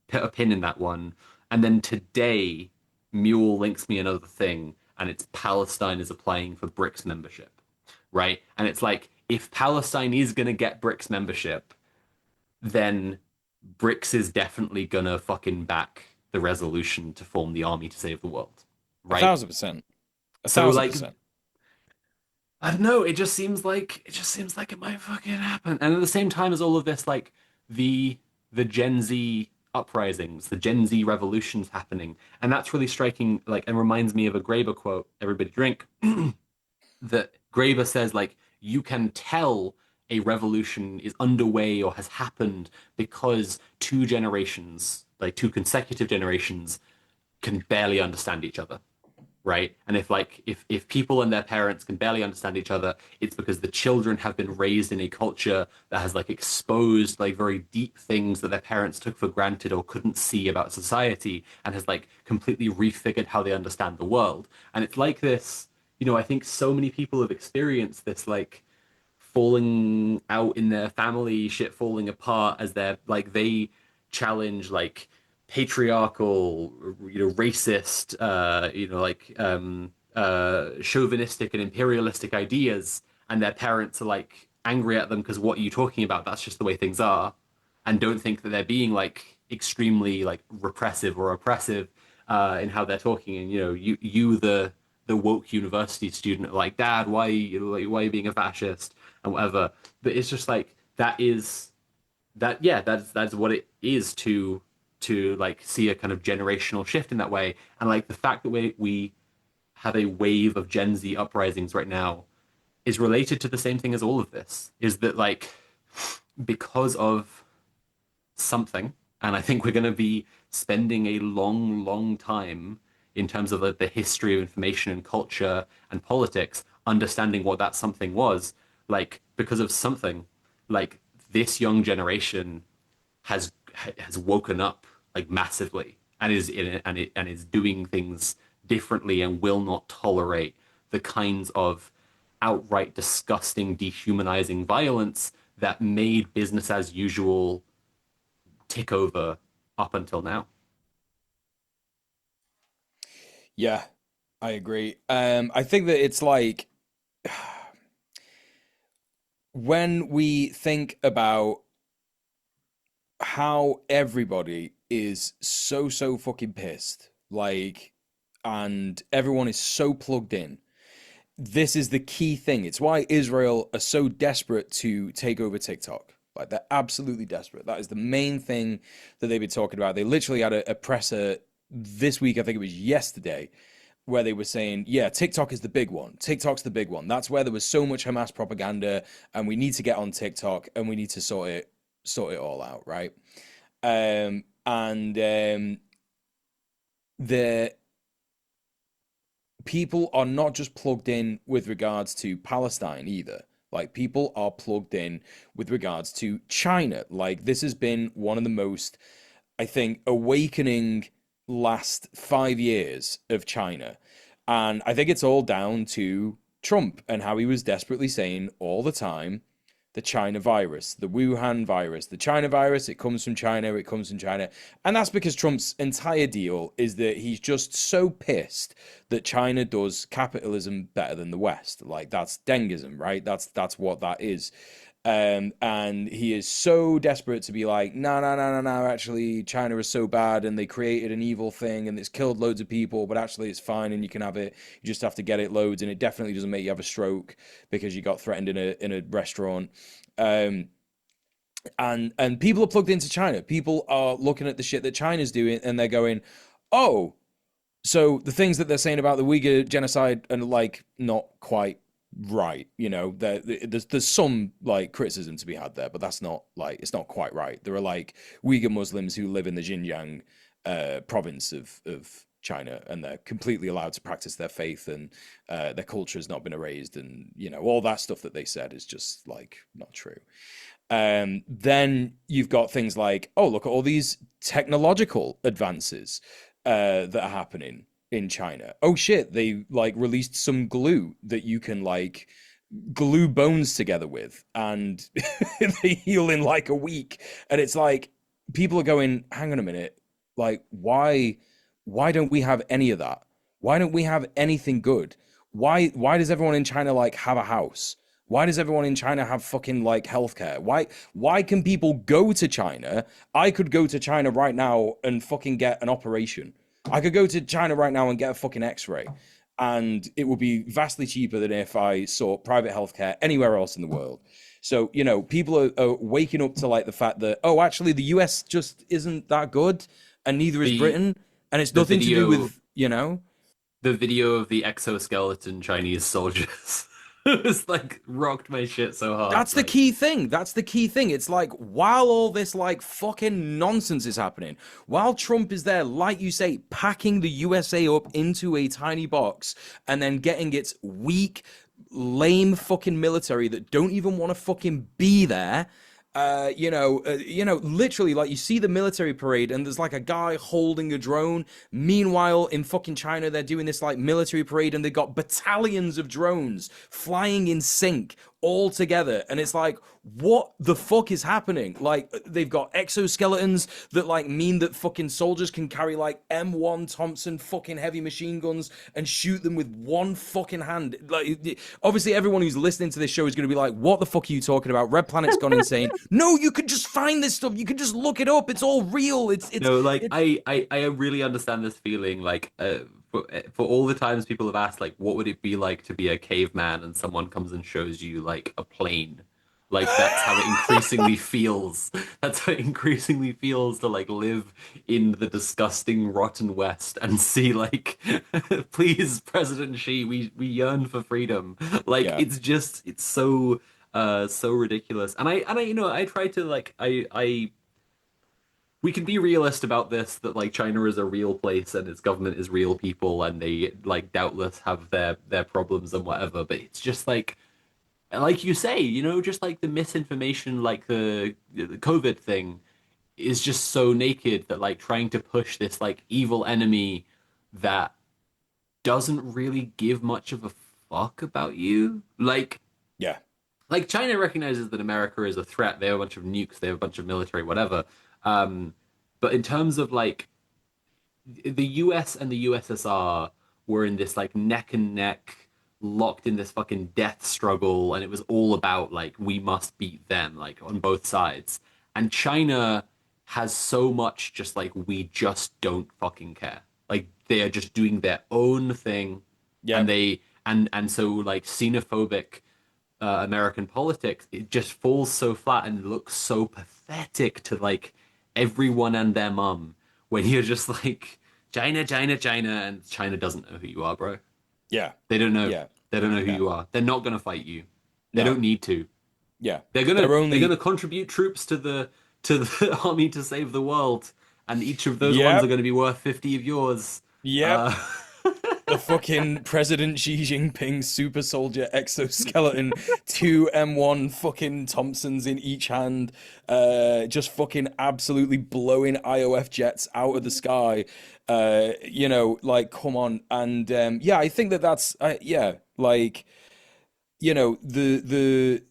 put a pin in that one. And then today, Mule links me another thing, and it's Palestine is applying for BRICS membership, right? And it's like, if Palestine is going to get BRICS membership, then BRICS is definitely going to fucking back the resolution to form the army to save the world, a right? thousand percent, a So, thousand like, percent. I don't know. It just seems like it might fucking happen. And at the same time as all of this, like the the Gen Z uprisings, the Gen Z revolutions happening, and that's really striking. Like, and reminds me of a Graeber quote. Everybody drink. That Graeber says, like, you can tell a revolution is underway or has happened because two generations, like two consecutive generations, can barely understand each other, right? And if people and their parents can barely understand each other, it's because the children have been raised in a culture that has like exposed like very deep things that their parents took for granted or couldn't see about society and has like completely refigured how they understand the world. And it's like this, I think so many people have experienced this like falling out in their family, shit falling apart as they challenge like patriarchal, racist, chauvinistic and imperialistic ideas, and their parents are like angry at them because what are you talking about? That's just the way things are, and don't think that they're being like extremely like repressive or oppressive in how they're talking. And the woke university student are like, Dad, why are you being a fascist and whatever. But it's just like that is that yeah that's what it is to to like see a kind of generational shift in that way. And like the fact that we have a wave of Gen Z uprisings right now is related to the same thing as all of this. Is that like because of something, and I think we're going to be spending a long, long time in terms of the history of information and culture and politics, understanding what that something was. Like because of something, like this young generation has woken up like massively and is in it and is doing things differently and will not tolerate the kinds of outright disgusting, dehumanizing violence that made business as usual tick over up until now. Yeah, I agree. I think that it's like when we think about how everybody is so fucking pissed, like, and everyone is so plugged in. This is the key thing. It's why Israel are so desperate to take over TikTok. Like, they're absolutely desperate. That is the main thing that they've been talking about. They literally had a presser this week, I think it was yesterday, where they were saying, yeah, TikTok is the big one. TikTok's the big one. That's where there was so much Hamas propaganda, and we need to get on TikTok and we need to sort it all out, right? And the people are not just plugged in with regards to Palestine either. Like, people are plugged in with regards to China. Like, this has been one of the most, I think, awakening last 5 years of China. And I think it's all down to Trump and how he was desperately saying all the time the China virus, the Wuhan virus, the China virus, it comes from China, it comes from China. And that's because Trump's entire deal is that he's just so pissed that China does capitalism better than the West. Like, that's Dengism, right? That's what that is. And he is so desperate to be like, no, no, no, no, no, actually, China is so bad and they created an evil thing and it's killed loads of people, but actually it's fine and you can have it. You just have to get it loads and it definitely doesn't make you have a stroke because you got threatened in a restaurant. Um, and people are plugged into China. People are looking at the shit that China's doing and they're going, oh, so the things that they're saying about the Uyghur genocide are like not quite right. You know, there's some like criticism to be had there, but that's not like it's not quite right. There are like Uyghur Muslims who live in the Xinjiang province of China, and they're completely allowed to practice their faith, and their culture has not been erased, and you know all that stuff that they said is just like not true. Then you've got things like, oh, look at all these technological advances that are happening in China. Oh shit, they like released some glue that you can like glue bones together with, and they heal in like a week. And it's like people are going, hang on a minute, like why don't we have any of that? Why don't we have anything good? Why does everyone in China like have a house? Why does everyone in China have fucking like healthcare? Why can people go to China? I could go to China right now and fucking get an operation. I could go to China right now and get a fucking X-ray, and it would be vastly cheaper than if I sought private healthcare anywhere else in the world. So, you know, people are waking up to like the fact that, oh, actually the US just isn't that good, and neither is The Britain, and it's the nothing to do video with, you know. the video of the exoskeleton Chinese soldiers was like rocked my shit so hard. That's the Like key thing. That's the key thing. It's like while all this like fucking nonsense is happening, while Trump is there, like you say, packing the USA up into a tiny box and then getting its weak, lame fucking military that don't even want to fucking be there. Literally, like you see the military parade, and there's like a guy holding a drone. Meanwhile, in fucking China, they're doing this like military parade, and they've got battalions of drones flying in sync all together, and it's like, what the fuck is happening? Like, they've got exoskeletons that like mean that fucking soldiers can carry like M1 Thompson fucking heavy machine guns and shoot them with one fucking hand. Like, obviously, everyone who's listening to this show is going to be like, what the fuck are you talking about? Red Planet's gone insane. No, you could just find this stuff. You could just look it up. It's all real. no, like It's I really understand this feeling. Like for all the times people have asked, like, what would it be like to be a caveman, and someone comes and shows you like a plane, Like that's how it increasingly feels. That's how it increasingly feels to like live in the disgusting rotten West and see like please President Xi, we yearn for freedom. Like Yeah, it's just it's so so ridiculous. And I you know I try to like I we can be realist about this that like China is a real place and its government is real people and they like doubtless have their problems and whatever, but it's just like you say, you know, just like the misinformation, like the COVID thing is just so naked that like trying to push this like evil enemy that doesn't really give much of a fuck about you. yeah, Like China recognizes that America is a threat. They have a bunch of nukes, they have a bunch of military, whatever. Um, but in terms of like the US and the USSR were in this like neck and neck, locked in this fucking death struggle, and it was all about like we must beat them, like on both sides. And China has so much just like we just don't fucking care. Like they are just doing their own thing, yeah, and and so like xenophobic American politics, it just falls so flat and looks so pathetic to like everyone and their mum when you're just like China, China, China, and China doesn't know who you are, bro. yeah, They don't know. yeah, They don't know who yeah. you are. They're not gonna fight you. They No, don't need to. yeah. They're They're they're gonna only, contribute troops to the army to save the world, and each of those ones are yep, gonna be worth 50 of yours. yep. Uh, The fucking President Xi Jinping super soldier exoskeleton, two M1 fucking Thompsons in each hand, just fucking absolutely blowing IOF jets out of the sky. Like, come on. And yeah, I think that that's, yeah, like, the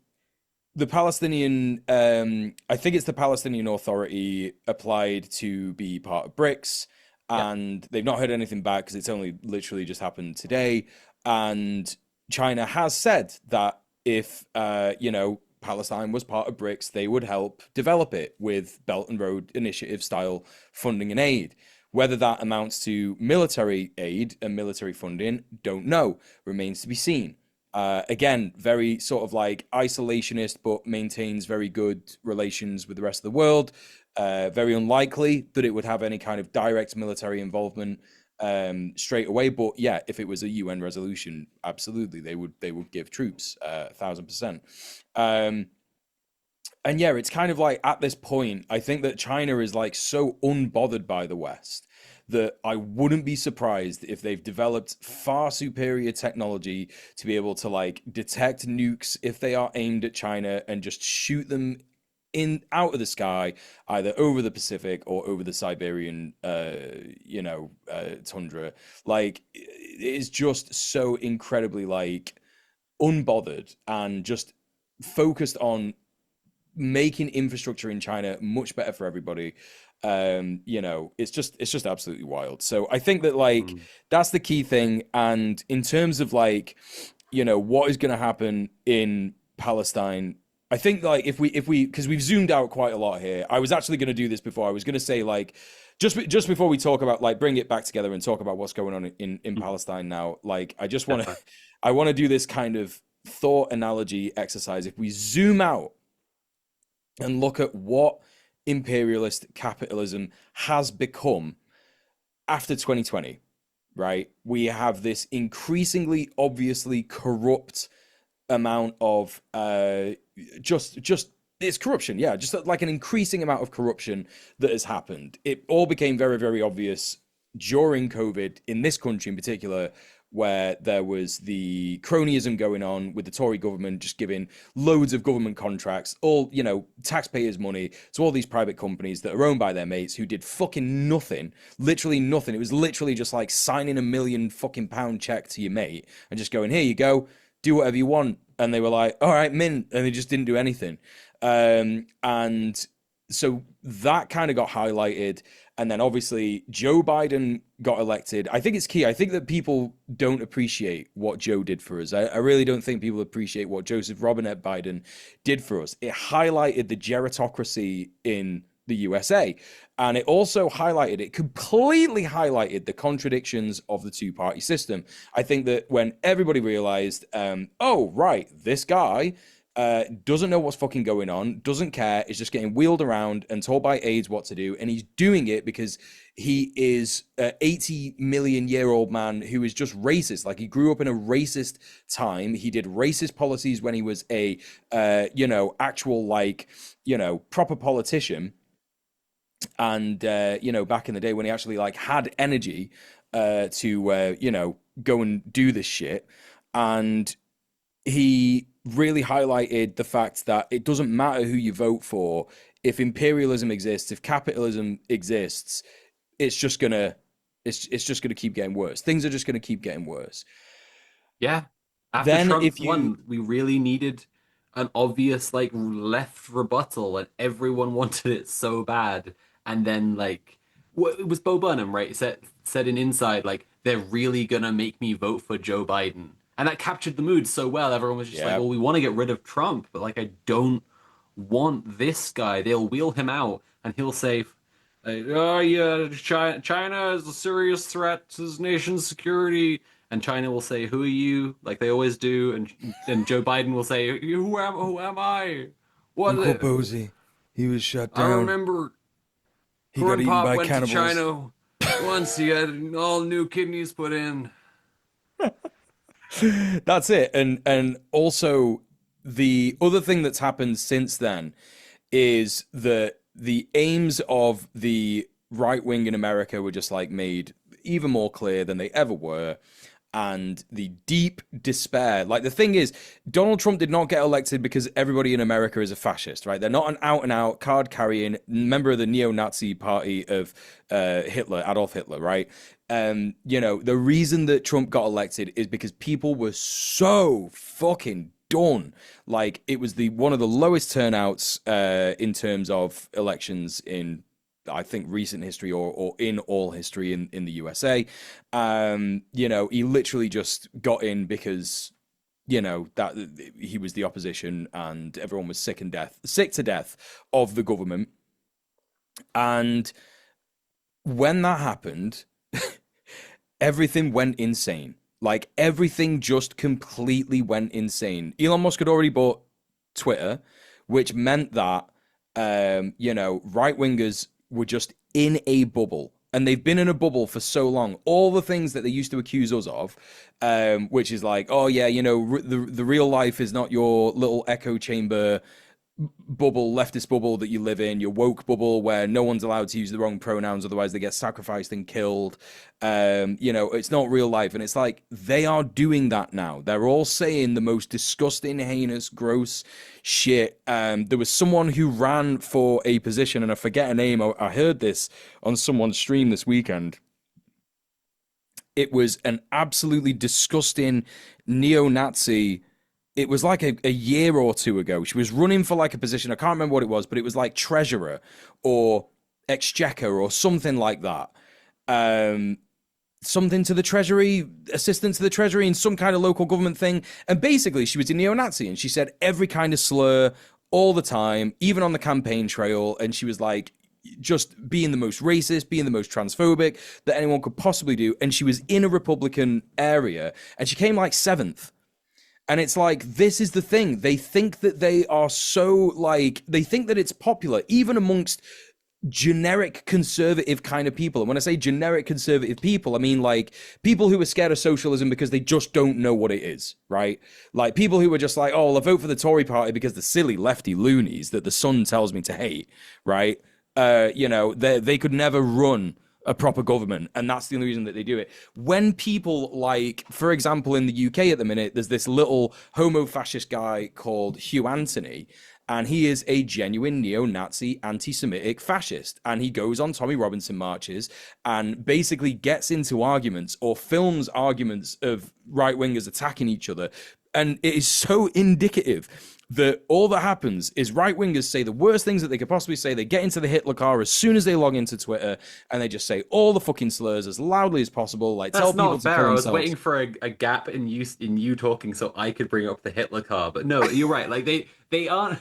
Palestinian, I think it's the Palestinian Authority applied to be part of BRICS, yeah, and they've not heard anything back because it's only literally just happened today. And China has said that if, Palestine was part of BRICS, they would help develop it with Belt and Road Initiative style funding and aid. Whether that amounts to military aid and military funding, don't know. Remains to be seen. Again, very sort of like isolationist, but maintains very good relations with the rest of the world. Very unlikely that it would have any kind of direct military involvement straight away. But yeah, if it was a UN resolution, absolutely they would give troops 1,000%. And yeah, it's kind of like at this point, I think that China is like so unbothered by the West that I wouldn't be surprised if they've developed far superior technology to be able to like detect nukes if they are aimed at China and just shoot them in out of the sky, either over the Pacific or over the Siberian, tundra. Like it is just so incredibly like unbothered and just focused on making infrastructure in China much better for everybody. It's just absolutely wild. So I think that like mm, that's the key thing. And in terms of like, what is going to happen in Palestine, I think like if we because we've zoomed out quite a lot here. I was actually going to do this before. I was going to say like just before we talk about like bring it back together and talk about what's going on in mm, Palestine now. Like I just want to definitely. I want to do this kind of thought analogy exercise. If we zoom out and look at what imperialist capitalism has become after 2020, right? We have this increasingly obviously corrupt amount of just it's corruption, yeah, just like an increasing amount of corruption that has happened. It all became very, very obvious during COVID in this country in particular, where there was the cronyism going on with the Tory government just giving loads of government contracts, all, taxpayers' money to all these private companies that are owned by their mates who did fucking nothing, literally nothing. It was literally just like signing £1 million check to your mate and just going, here you go, do whatever you want. And they were like, all right, mint. And they just didn't do anything. And so that kind of got highlighted. And then obviously Joe Biden got elected. I think it's key. I think that people don't appreciate what Joe did for us. I really don't think people appreciate what Joseph Robinette Biden did for us. It highlighted the gerontocracy in the USA. And it also completely highlighted the contradictions of the two-party system. I think that when everybody realized, oh, right, this guy doesn't know what's fucking going on, doesn't care, is just getting wheeled around and told by aides what to do. And he's doing it because he is an 80 million year old man who is just racist. Like, he grew up in a racist time. He did racist policies when he was a, actual, like, proper politician. And, back in the day when he actually, like, had energy to go and do this shit. And he really highlighted the fact that it doesn't matter who you vote for. If imperialism exists, if capitalism exists, it's just gonna it's just gonna keep getting worse. Things are just gonna keep getting worse. Yeah. After Then Trump if you won, we really needed an obvious like left rebuttal, and everyone wanted it so bad. And then like it was Bo Burnham, right? Said in Inside like they're really gonna make me vote for Joe Biden. And that captured the mood so well. Everyone was just like, yeah, "Well, we want to get rid of Trump, but like I don't want this guy." They'll wheel him out, and he'll say, "Oh yeah, China is a serious threat to his nation's security." And China will say, "Who are you?" Like they always do, and Joe Biden will say, "Who am I? Uncle What? Posey, he was shut I down. remember He got Corn eaten Pop by went to cannibals. China once. He had all new kidneys put in." That's it. And also the other thing that's happened since then is that the aims of the right wing in America were just like made even more clear than they ever were. And the deep despair. Like, the thing is, Donald Trump did not get elected because everybody in America is a fascist, right? They're not an out and out card carrying member of the neo Nazi party of Hitler, Adolf Hitler, right? The reason that Trump got elected is because people were so fucking done. Like, it was the one of the lowest turnouts in terms of elections in, I think, recent history or in all history in the USA. He literally just got in because that he was the opposition and everyone was sick to death of the government. And when that happened, everything went insane. Like, everything just completely went insane. Elon Musk had already bought Twitter, which meant that right wingers were just in a bubble. And they've been in a bubble for so long. All the things that they used to accuse us of, which is like, oh yeah, the real life is not your little echo chamber bubble, leftist bubble that you live in, your woke bubble where no one's allowed to use the wrong pronouns, otherwise they get sacrificed and killed. It's not real life. And it's like, they are doing that now. They're all saying the most disgusting, heinous, gross shit. There was someone who ran for a position, and I forget her name. I heard this on someone's stream this weekend. It was an absolutely disgusting neo-Nazi. It was like a year or two ago. She was running for like a position. I can't remember what it was, but it was like treasurer or exchequer or something like that. Something to the treasury, assistant to the treasury in some kind of local government thing. And basically, she was a neo-Nazi and she said every kind of slur all the time, even on the campaign trail. And she was like, just being the most racist, being the most transphobic that anyone could possibly do. And she was in a Republican area and she came like seventh. And it's like, this is the thing. They think that they are so, like, they think that it's popular, even amongst generic conservative kind of people. And when I say generic conservative people, I mean like people who are scared of socialism because they just don't know what it is, right? Like people who are just like, oh, well, I vote for the Tory party because the silly lefty loonies that the Sun tells me to hate, right? They could never run a proper government, and that's the only reason that they do it. When people like, for example, in the UK at the minute, there's this little homo-fascist guy called Hugh Anthony, and he is a genuine neo-Nazi, anti-Semitic fascist, and he goes on Tommy Robinson marches and basically gets into arguments or films arguments of right-wingers attacking each other, and it is so indicative that all that happens is right-wingers say the worst things that they could possibly say. They get into the Hitler car as soon as they log into Twitter, and they just say all the fucking slurs as loudly as possible, like tell That's people not to kill fair. I was themselves. waiting for a gap in you talking so I could bring up the Hitler car. But no, you're right. Like they aren't.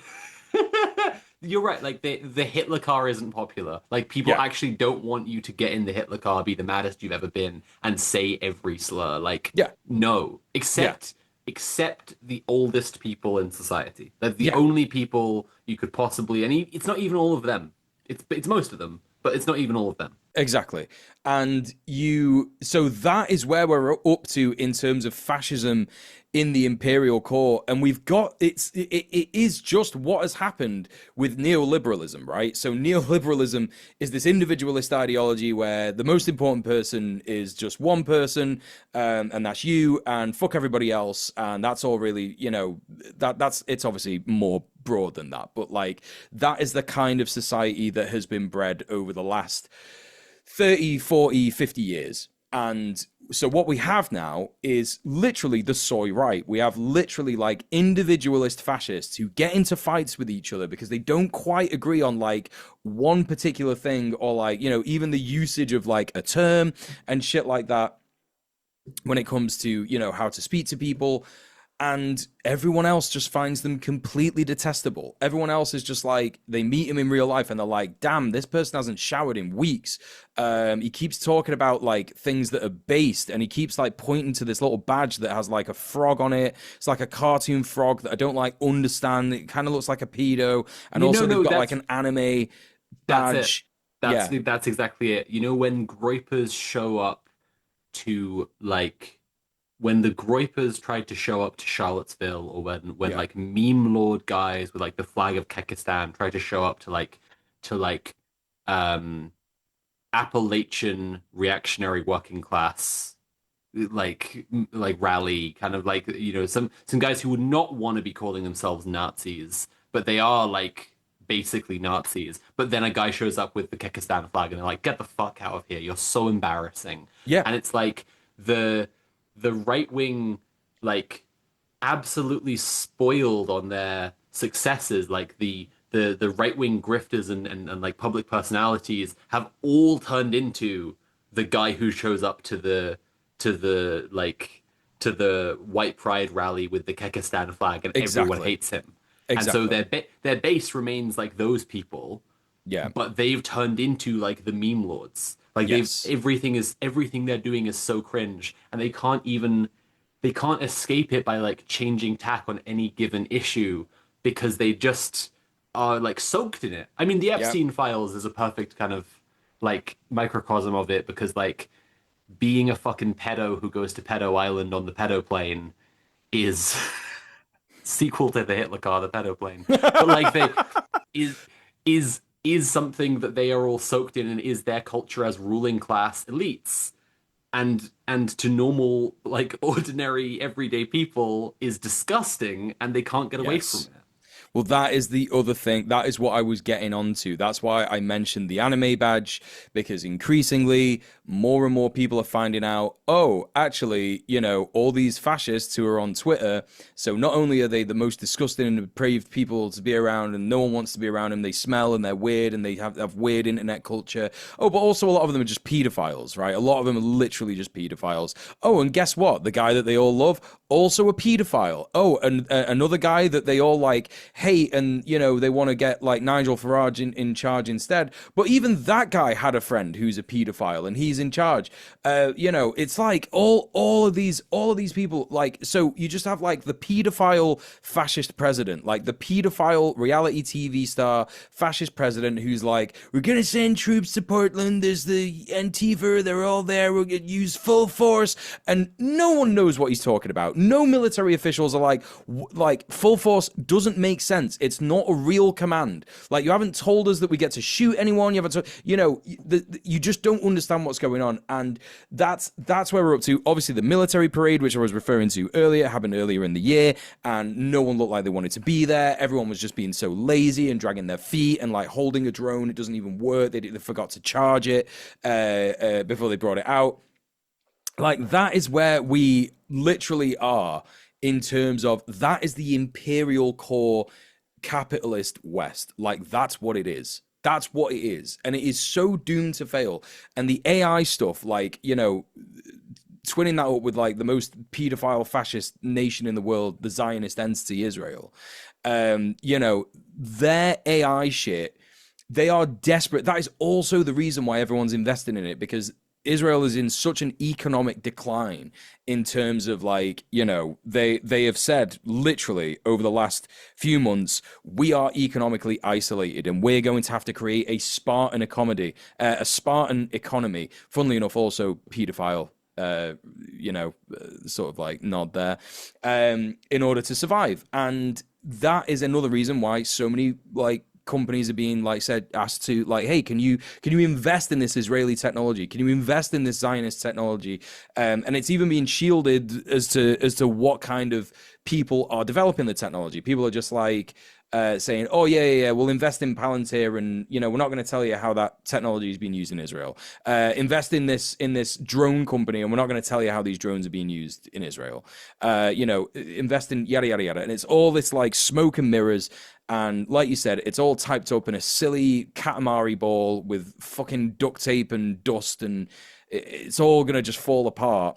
You're right. Like the Hitler car isn't popular. Like people Yeah, actually don't want you to get in the Hitler car, be the maddest you've ever been, and say every slur. Like yeah, no, yeah. except except the oldest people in society. They're the Yeah. only people you could possibly, and it's not even all of them. It's most of them, but it's not even all of them. Exactly. And so that is where we're up to in terms of fascism in the imperial core. And we've got, it is just what has happened with neoliberalism, right? So neoliberalism is this individualist ideology where the most important person is just one person, and that's you, and fuck everybody else. And that's all really, it's obviously more broad than that. But like, that is the kind of society that has been bred over the last 30, 40, 50 years. And so what we have now is literally the soy right. We have literally like individualist fascists who get into fights with each other because they don't quite agree on like one particular thing, or like, even the usage of like a term and shit like that when it comes to, how to speak to people. And everyone else just finds them completely detestable. Everyone else is just like, they meet him in real life and they're like, damn, this person hasn't showered in weeks. He keeps talking about like things that are based, and he keeps like pointing to this little badge that has like a frog on it. It's like a cartoon frog that I don't like understand. It kind of looks like a pedo. And You know, also they've no, got like an anime that's it. badge. Yeah, That's exactly it. You know, when groypers show up to like when the groypers tried to show up to Charlottesville, or when yeah, like meme lord guys with like the flag of Kekistan tried to show up to like um Appalachian reactionary working class like rally, kind of like, some guys who would not want to be calling themselves Nazis, but they are like basically Nazis. But then a guy shows up with the Kyrgyzstan flag and they're like, "Get the fuck out of here! You're so embarrassing." yeah, And it's like the the right wing, like, absolutely spoiled on their successes, like the right wing grifters and like public personalities have all turned into the guy who shows up to the like to the white pride rally with the Kekistan flag and everyone exactly, hates him. And so exactly. their base remains like those people, Yeah, but they've turned into like the meme lords. Like they've yes. everything they're doing is so cringe, and they can't escape it by like changing tack on any given issue because they just are like soaked in it. I mean, the Yeah. Epstein files is a perfect kind of like microcosm of it, because like being a fucking pedo who goes to Pedo Island on the pedo plane is sequel to the Hitler car, the pedo plane. But like they is is something that they are all soaked in, and is their culture as ruling class elites. And to normal, like, ordinary everyday people is disgusting, and they can't get away from Yes. it. Well, that is the other thing. That is what I was getting onto. That's why I mentioned the anime badge, because increasingly more and more people are finding out, oh, actually, all these fascists who are on Twitter. So not only are they the most disgusting and depraved people to be around, and no one wants to be around them, they smell and they're weird and they have weird internet culture. Oh, but also a lot of them are just pedophiles, right? A lot of them are literally just pedophiles. Oh, and guess what? The guy that they all love, also a pedophile. Oh, and another guy that they all like hate, and they want to get like Nigel Farage in charge instead. But even that guy had a friend who's a pedophile, and he's in charge. It's like all of these people, like, so you just have like the pedophile fascist president, like the pedophile reality TV star fascist president, who's like, we're gonna send troops to Portland. There's the Antifa. They're all there. We're gonna use full force, and no one knows what he's talking about. No military officials are like full force doesn't make sense. It's not a real command. Like, you haven't told us that we get to shoot anyone. You haven't, you just don't understand what's going on, and that's where we're up to. Obviously, the military parade, which I was referring to earlier, happened earlier in the year, and no one looked like they wanted to be there. Everyone was just being so lazy and dragging their feet, and like holding a drone. It doesn't even work. They forgot to charge it before they brought it out. Like, that is where we literally are, in terms of that is the imperial core capitalist West. Like, that's what it is. That's what it is. And it is so doomed to fail. And the AI stuff, like, twinning that up with like the most pedophile fascist nation in the world, the Zionist entity Israel, their AI shit, they are desperate. That is also the reason why everyone's investing in it, because Israel is in such an economic decline in terms of like, they have said literally over the last few months, we are economically isolated and we're going to have to create a Spartan economy. Funnily enough, also pedophile sort of like nod there, in order to survive. And that is another reason why so many like companies are being like asked to like, hey, can you invest in this Israeli technology? Can you invest in this Zionist technology? And it's even being shielded as to what kind of people are developing the technology. People are just like saying, "Oh yeah, we'll invest in Palantir, and we're not going to tell you how that technology is being used in Israel. Invest in this drone company, and we're not going to tell you how these drones are being used in Israel. Invest in yada yada yada." And it's all this like smoke and mirrors. And like you said, it's all typed up in a silly Katamari ball with fucking duct tape and dust, and it's all gonna just fall apart.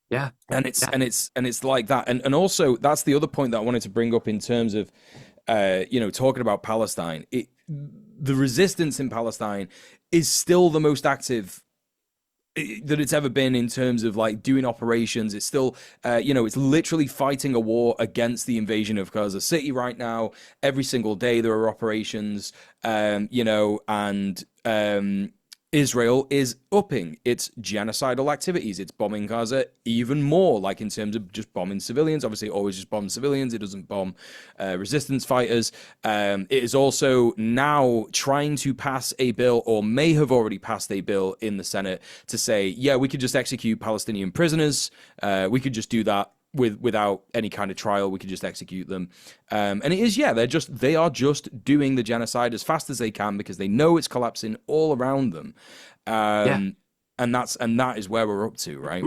Yeah. And it's Yeah. and it's like that. And also that's the other point that I wanted to bring up in terms of talking about Palestine. The resistance in Palestine is still the most active that it's ever been in terms of like doing operations. It's still, it's literally fighting a war against the invasion of Gaza City right now. Every single day there are operations, and Israel is upping its genocidal activities. It's bombing Gaza even more, like in terms of just bombing civilians. Obviously, it always just bombs civilians. It doesn't bomb resistance fighters. It is also now trying to pass a bill, or may have already passed a bill in the Senate to say, yeah, we could just execute Palestinian prisoners. We could just do that without any kind of trial. We could just execute them. And it is, yeah, they are just doing the genocide as fast as they can because they know it's collapsing all around them. Yeah. And that is where we're up to, right?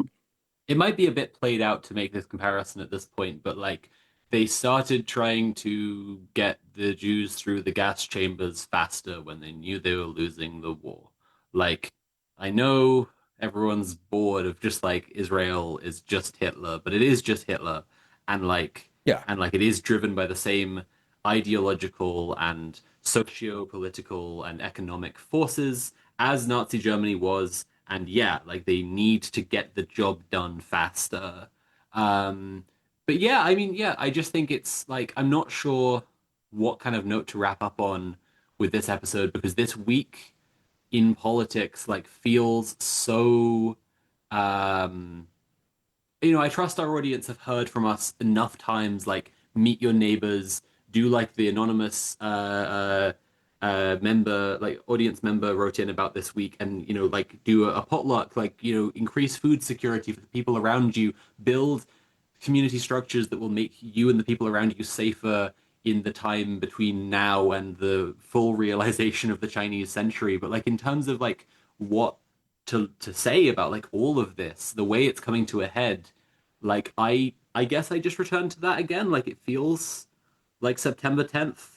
It might be a bit played out to make this comparison at this point, but like they started trying to get the Jews through the gas chambers faster when they knew they were losing the war. Like, I know everyone's bored of just like Israel is just Hitler, but it is just Hitler. And like Yeah. it is driven by the same ideological and socio-political and economic forces as Nazi Germany was. And yeah, like they need to get the job done faster. Um, but yeah, I mean, yeah, I just think it's like I'm not sure what kind of note to wrap up on with this episode because this week in politics like feels so um I trust our audience have heard from us enough times, like meet your neighbors, do like the anonymous member, like audience member wrote in about this week, and like do a potluck, like increase food security for the people around you, build community structures that will make you and the people around you safer in the time between now and the full realization of the Chinese century. But like in terms of like what to say about like all of this, the way it's coming to a head, like I guess I just returned to that again. Like it feels like September 10th,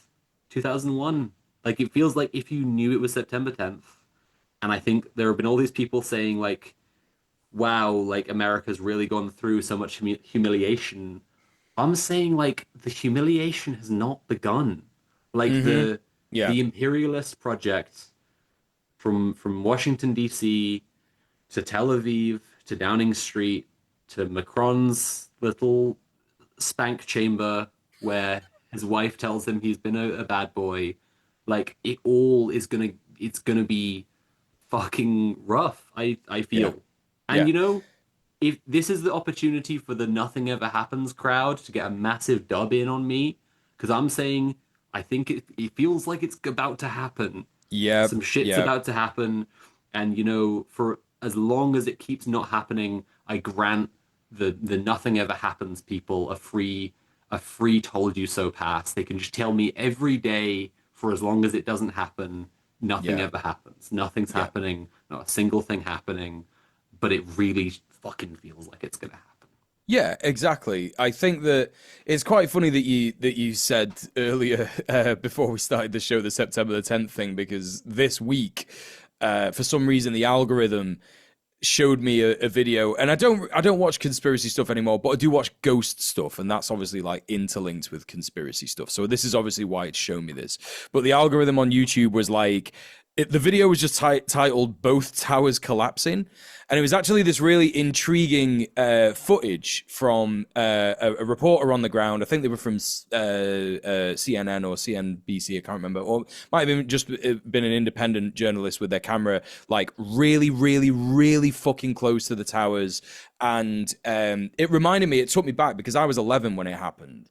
2001. Like it feels like if you knew it was September 10th, and I think there have been all these people saying like, wow, like America's really gone through so much humiliation. I'm saying like the humiliation has not begun. Like Mm-hmm. Yeah. the imperialist project from Washington D.C. to Tel Aviv to Downing Street to Macron's little spank chamber where his wife tells him he's been a bad boy. Like it all is it's gonna be fucking rough. I Yeah. feel, and Yeah. if this is the opportunity for the nothing ever happens crowd to get a massive dub in on me, because I'm saying I think it feels like it's about to happen. Yep. Some shit's Yep. about to happen, and for as long as it keeps not happening, I grant the nothing ever happens people a free told you so pass. They can just tell me every day for as long as it doesn't happen, nothing Yeah. ever happens. Nothing's Yeah. happening, not a single thing happening, but it really fucking feels like it's gonna happen. Yeah, exactly. I think that it's quite funny that you said earlier before we started the show the September the 10th thing because this week, for some reason, the algorithm showed me a video, and I don't watch conspiracy stuff anymore, but I do watch ghost stuff, and that's obviously like interlinked with conspiracy stuff. So this is obviously why it's shown me this. But the algorithm on YouTube was like The video was just titled "Both Towers Collapsing," and it was actually this really intriguing footage from a reporter on the ground. I think they were from CNN or CNBC. I can't remember, or might have been just been an independent journalist with their camera, like really, really, really fucking close to the towers. And it reminded me. It took me back because I was 11 when it happened.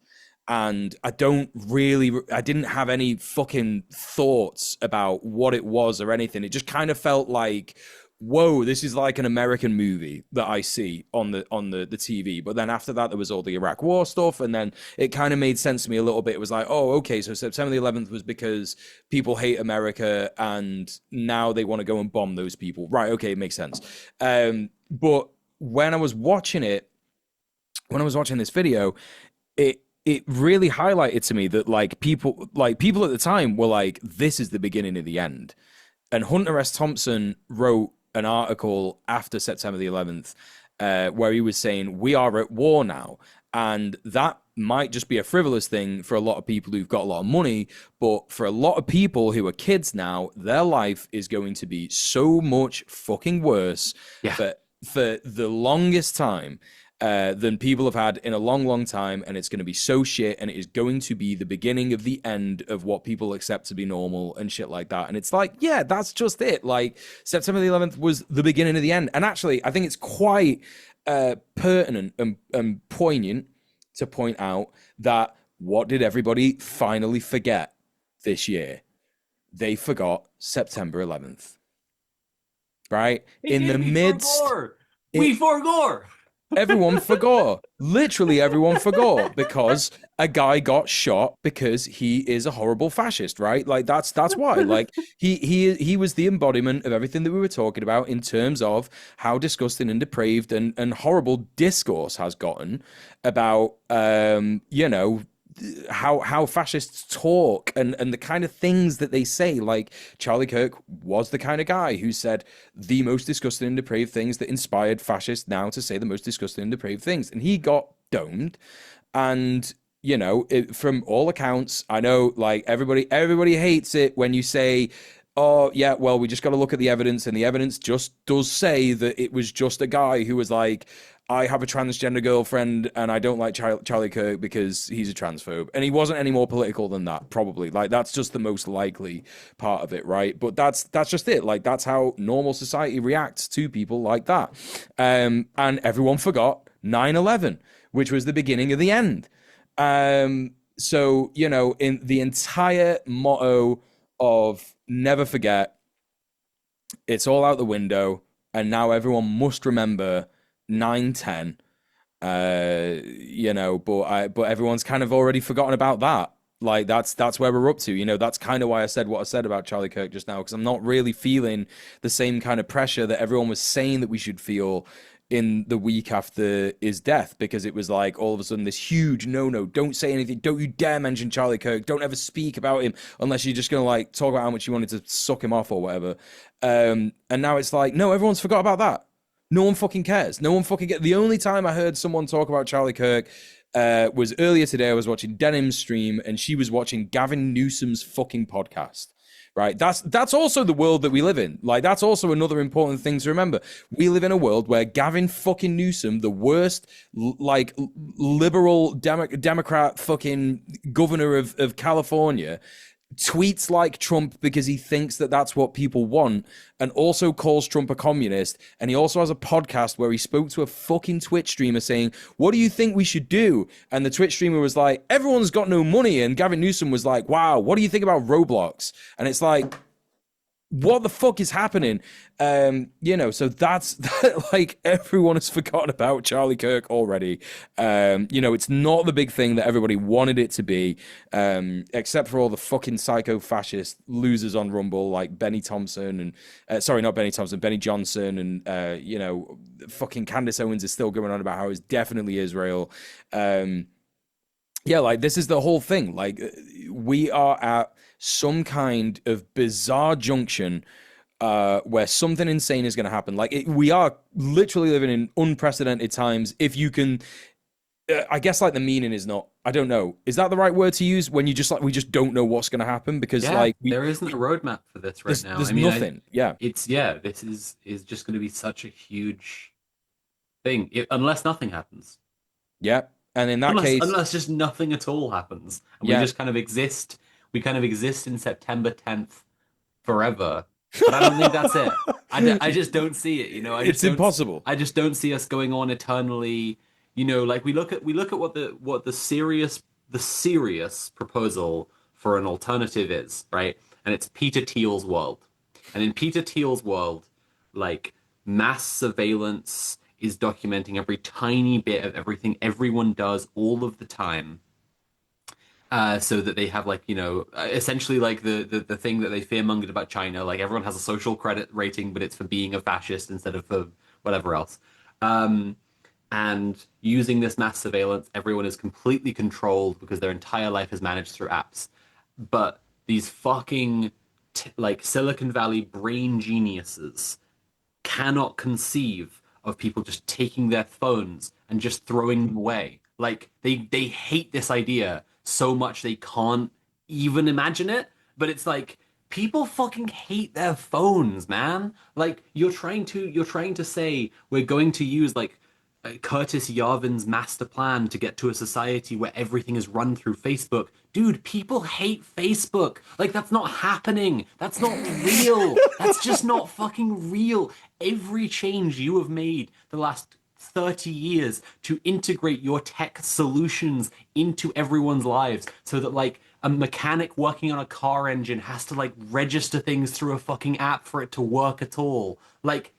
And I didn't have any fucking thoughts about what it was or anything. It just kind of felt like, whoa, this is like an American movie that I see on the TV. But then after that, there was all the Iraq War stuff, and then it kind of made sense to me a little bit. It was like, oh, okay, so September the 11th was because people hate America, and now they want to go and bomb those people. Right? Okay, it makes sense. But when I was watching this video, it really highlighted to me that people at the time were like, this is the beginning of the end. And Hunter S. Thompson wrote an article after September the 11th where he was saying, we are at war now. And that might just be a frivolous thing for a lot of people who've got a lot of money. But for a lot of people who are kids now, their life is going to be so much fucking worse for the longest time than people have had in a long, long time, and it's going to be so shit, and it is going to be the beginning of the end of what people accept to be normal and shit like that. And it's like, yeah, that's just it. Like, September the 11th was the beginning of the end. And actually, I think it's quite pertinent and poignant to point out that what did everybody finally forget this year? They forgot September 11th. Right? In the midst... We forgot! Everyone forgot. Literally everyone forgot because a guy got shot because he is a horrible fascist, right? Like that's why. Like he was the embodiment of everything that we were talking about in terms of how disgusting and depraved and horrible discourse has gotten about how fascists talk and the kind of things that they say. Like Charlie Kirk was the kind of guy who said the most disgusting and depraved things that inspired fascists now to say the most disgusting and depraved things. And he got domed. And, from all accounts, I know like everybody hates it when you say, oh, yeah, well, we just got to look at the evidence. And the evidence just does say that it was just a guy who was like, I have a transgender girlfriend and I don't like Charlie Kirk because he's a transphobe. And he wasn't any more political than that, probably. Like, that's just the most likely part of it, right? But that's just it. Like, that's how normal society reacts to people like that. And everyone forgot 9/11, which was the beginning of the end. So, in the entire motto of never forget, it's all out the window. And now everyone must remember 9/10, but everyone's kind of already forgotten about that. Like that's where we're up to. That's kind of why I said what I said about Charlie Kirk just now, because I'm not really feeling the same kind of pressure that everyone was saying that we should feel in the week after his death, because it was like all of a sudden this huge no, don't say anything, don't you dare mention Charlie Kirk, don't ever speak about him unless you're just gonna like talk about how much you wanted to suck him off or whatever. And now it's like, no, everyone's forgot about that. No one fucking cares. No one fucking The only time I heard someone talk about Charlie Kirk was earlier today. I was watching Denim's stream, and she was watching Gavin Newsom's fucking podcast. Right? That's also the world that we live in. Like, that's also another important thing to remember. We live in a world where Gavin fucking Newsom, the worst, like, liberal Democrat fucking governor of California, tweets like Trump because he thinks that that's what people want, and also calls Trump a communist. And he also has a podcast where he spoke to a fucking Twitch streamer saying, what do you think we should do? And the Twitch streamer was like, everyone's got no money. And Gavin Newsom was like, wow, what do you think about Roblox? And it's like, what the fuck is happening? So that's like, everyone has forgotten about Charlie Kirk already. It's not the big thing that everybody wanted it to be, except for all the fucking psycho fascist losers on Rumble like Benny Thompson and sorry, not Benny Thompson, Benny Johnson, and fucking Candace Owens is still going on about how it's definitely Israel. Like, this is the whole thing. Like, we are at some kind of bizarre junction where something insane is going to happen. Like, we are literally living in unprecedented times. If you can I guess like the meaning is not. I don't know. Is that the right word to use when you just like we just don't know what's going to happen because Yeah, like there isn't a roadmap for this right now. there's I mean, I nothing. Yeah, it's yeah, this is just going to be such a huge thing unless nothing happens. yeah. And in that Unless case, unless just nothing at all happens and we yeah. just kind of exist. We kind of exist in September 10th forever. But I don't think that's it. I just don't see it, you know. It's impossible. I just don't see us going on eternally, you know, like we look at what the serious proposal for an alternative is, right? And it's Peter Thiel's world. And in Peter Thiel's world, like mass surveillance is documenting every tiny bit of everything everyone does all of the time, so that they have like essentially like the thing that they fearmongered about China, like everyone has a social credit rating, but it's for being a fascist instead of for whatever else. Um, and using this mass surveillance, everyone is completely controlled because their entire life is managed through apps. But these fucking like Silicon Valley brain geniuses cannot conceive of people just taking their phones and just throwing them away. Like they hate this idea so much they can't even imagine it. But it's like people fucking hate their phones, man. Like you're trying to say we're going to use like Curtis Yarvin's master plan to get to a society where everything is run through Facebook. Dude, people hate Facebook. Like, that's not happening. That's not real. That's just not fucking real. Every change you have made the last 30 years to integrate your tech solutions into everyone's lives so that, like, a mechanic working on a car engine has to, like, register things through a fucking app for it to work at all. Like,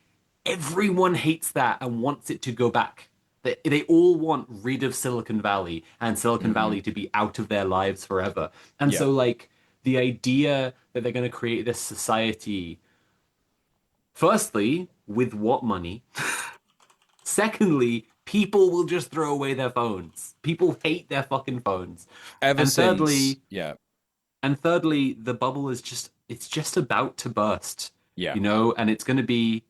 everyone hates that and wants it to go back. They all want rid of Silicon Valley and Silicon Hmm. Valley to be out of their lives forever. And Yeah, so, like, the idea that they're going to create this society, firstly, with what money? Secondly, people will just throw away their phones. People hate their fucking phones. ever And since. thirdly, Yeah, the bubble is just about to burst, yeah, you know, and it's going to be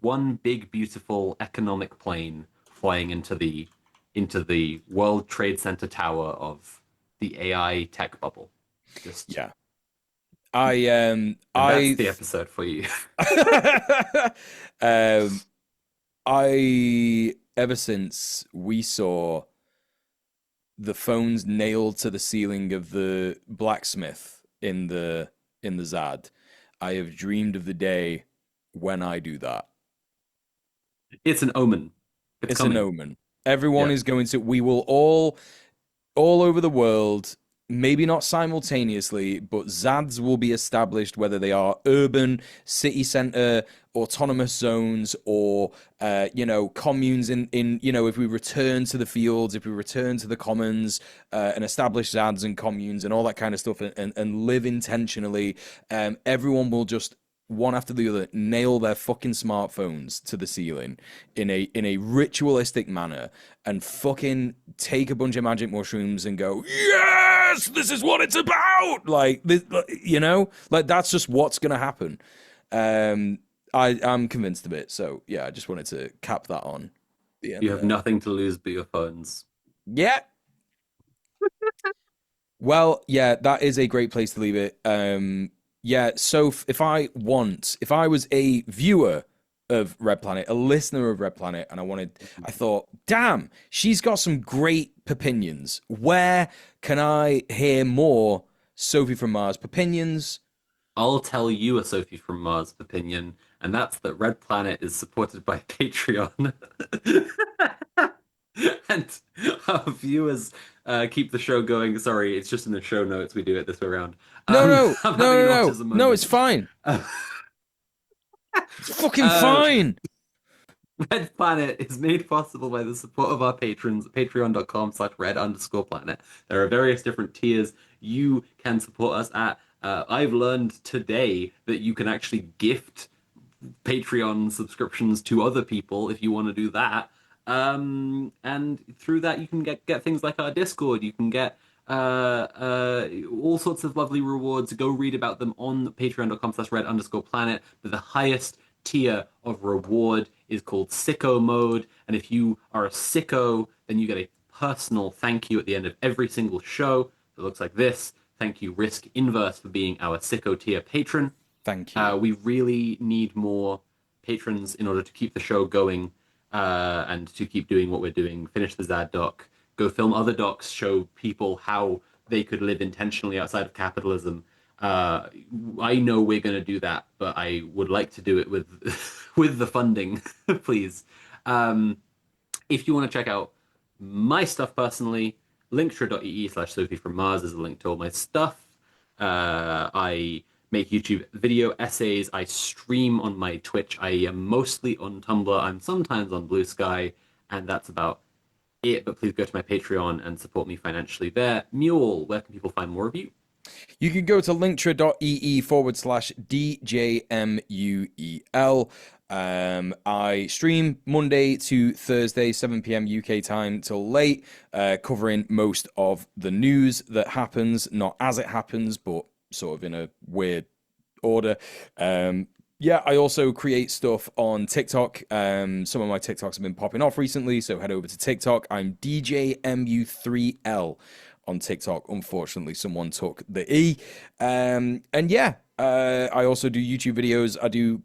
one big beautiful economic plane flying into the World Trade Center tower of the AI tech bubble. Just yeah. I and that's the episode for you. um I ever since we saw the phones nailed to the ceiling of the blacksmith in the Zad, I have dreamed of the day when I do that. It's an omen. It's It's an coming. omen. Everyone Yeah. is going to, we will all over the world, maybe not simultaneously, but ZADs will be established, whether they are urban, city center, autonomous zones, or communes if we return to the fields, if we return to the commons, and establish ZADs and communes and all that kind of stuff, and live intentionally. Everyone will just one after the other nail their fucking smartphones to the ceiling in a ritualistic manner and fucking take a bunch of magic mushrooms and go, yes, this is what it's about. Like this, like that's just what's gonna happen. Um, I'm convinced of it. So yeah, I just wanted to cap that on the You end have there. nothing to lose but your phones. Yeah. Well, yeah, that is a great place to leave it. Yeah, so if I was a viewer of Red Planet, a listener of Red Planet, and I thought, damn, she's got some great opinions. Where can I hear more Sophie from Mars opinions? I'll tell you a Sophie from Mars opinion, and that's that Red Planet is supported by Patreon. And our viewers keep the show going. Sorry, it's just in the show notes. We do it this way around. No, no, I'm no, having an no, no, autism no. It's moment. fine. Uh, It's fucking uh, fine. Red Planet is made possible by the support of our patrons at patreon.com/red_planet. There are various different tiers you can support us at. I've learned today that you can actually gift Patreon subscriptions to other people if you want to do that. And through that, you can get things like our Discord. You can get all sorts of lovely rewards. Go read about them on patreon.com/red_planet. But the highest tier of reward is called sicko mode. And if you are a sicko, then you get a personal thank you at the end of every single show. It looks like this. Thank you, Risk Inverse, for being our Sicko tier patron. Thank you. We really need more patrons in order to keep the show going and to keep doing what we're doing. Finish the Zad doc, go film other docs, show people how they could live intentionally outside of capitalism. I know we're going to do that, but I would like to do it with with the funding, please. Um, if you want to check out my stuff personally, linktree.ee/Sophie from Mars is a link to all my stuff. I make YouTube video essays. I stream on my Twitch. I am mostly on Tumblr. I'm sometimes on Blue Sky, and that's about it. But please go to my Patreon and support me financially there. Mule, where can people find more of you? You can go to linktree.ee/DJMUEL. I stream Monday to Thursday, 7 p.m. UK time till late, covering most of the news that happens, not as it happens, but sort of in a weird order. Yeah, I also create stuff on TikTok. Some of my TikToks have been popping off recently, so head over to TikTok. I'm DJMU3L on TikTok. Unfortunately, someone took the E. And yeah, I also do YouTube videos. I do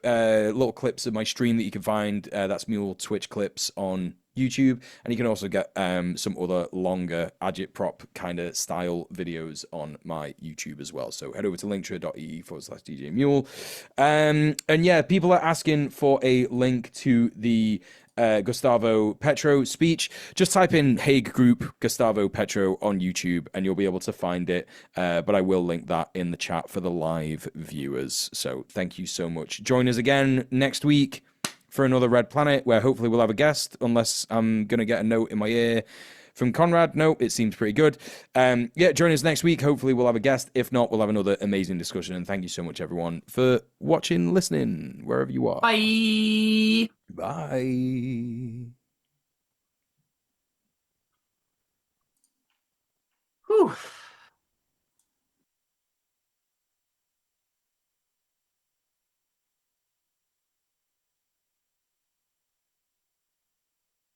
little clips of my stream that you can find. That's Mule Twitch clips on YouTube, and you can also get some other longer agitprop kind of style videos on my YouTube as well. So head over to linktree.ee/DJ Mule. And yeah, people are asking for a link to the Gustavo Petro speech. Just type in Hague Group Gustavo Petro on YouTube and you'll be able to find it. But I will link that in the chat for the live viewers. So thank you so much. Join us again next week for another Red Planet where hopefully we'll have a guest, unless I'm going to get a note in my ear from Conrad. No, it seems pretty good. Yeah, join us next week. Hopefully we'll have a guest. If not, we'll have another amazing discussion. And thank you so much, everyone, for watching, listening, wherever you are. Bye. Bye. Whew.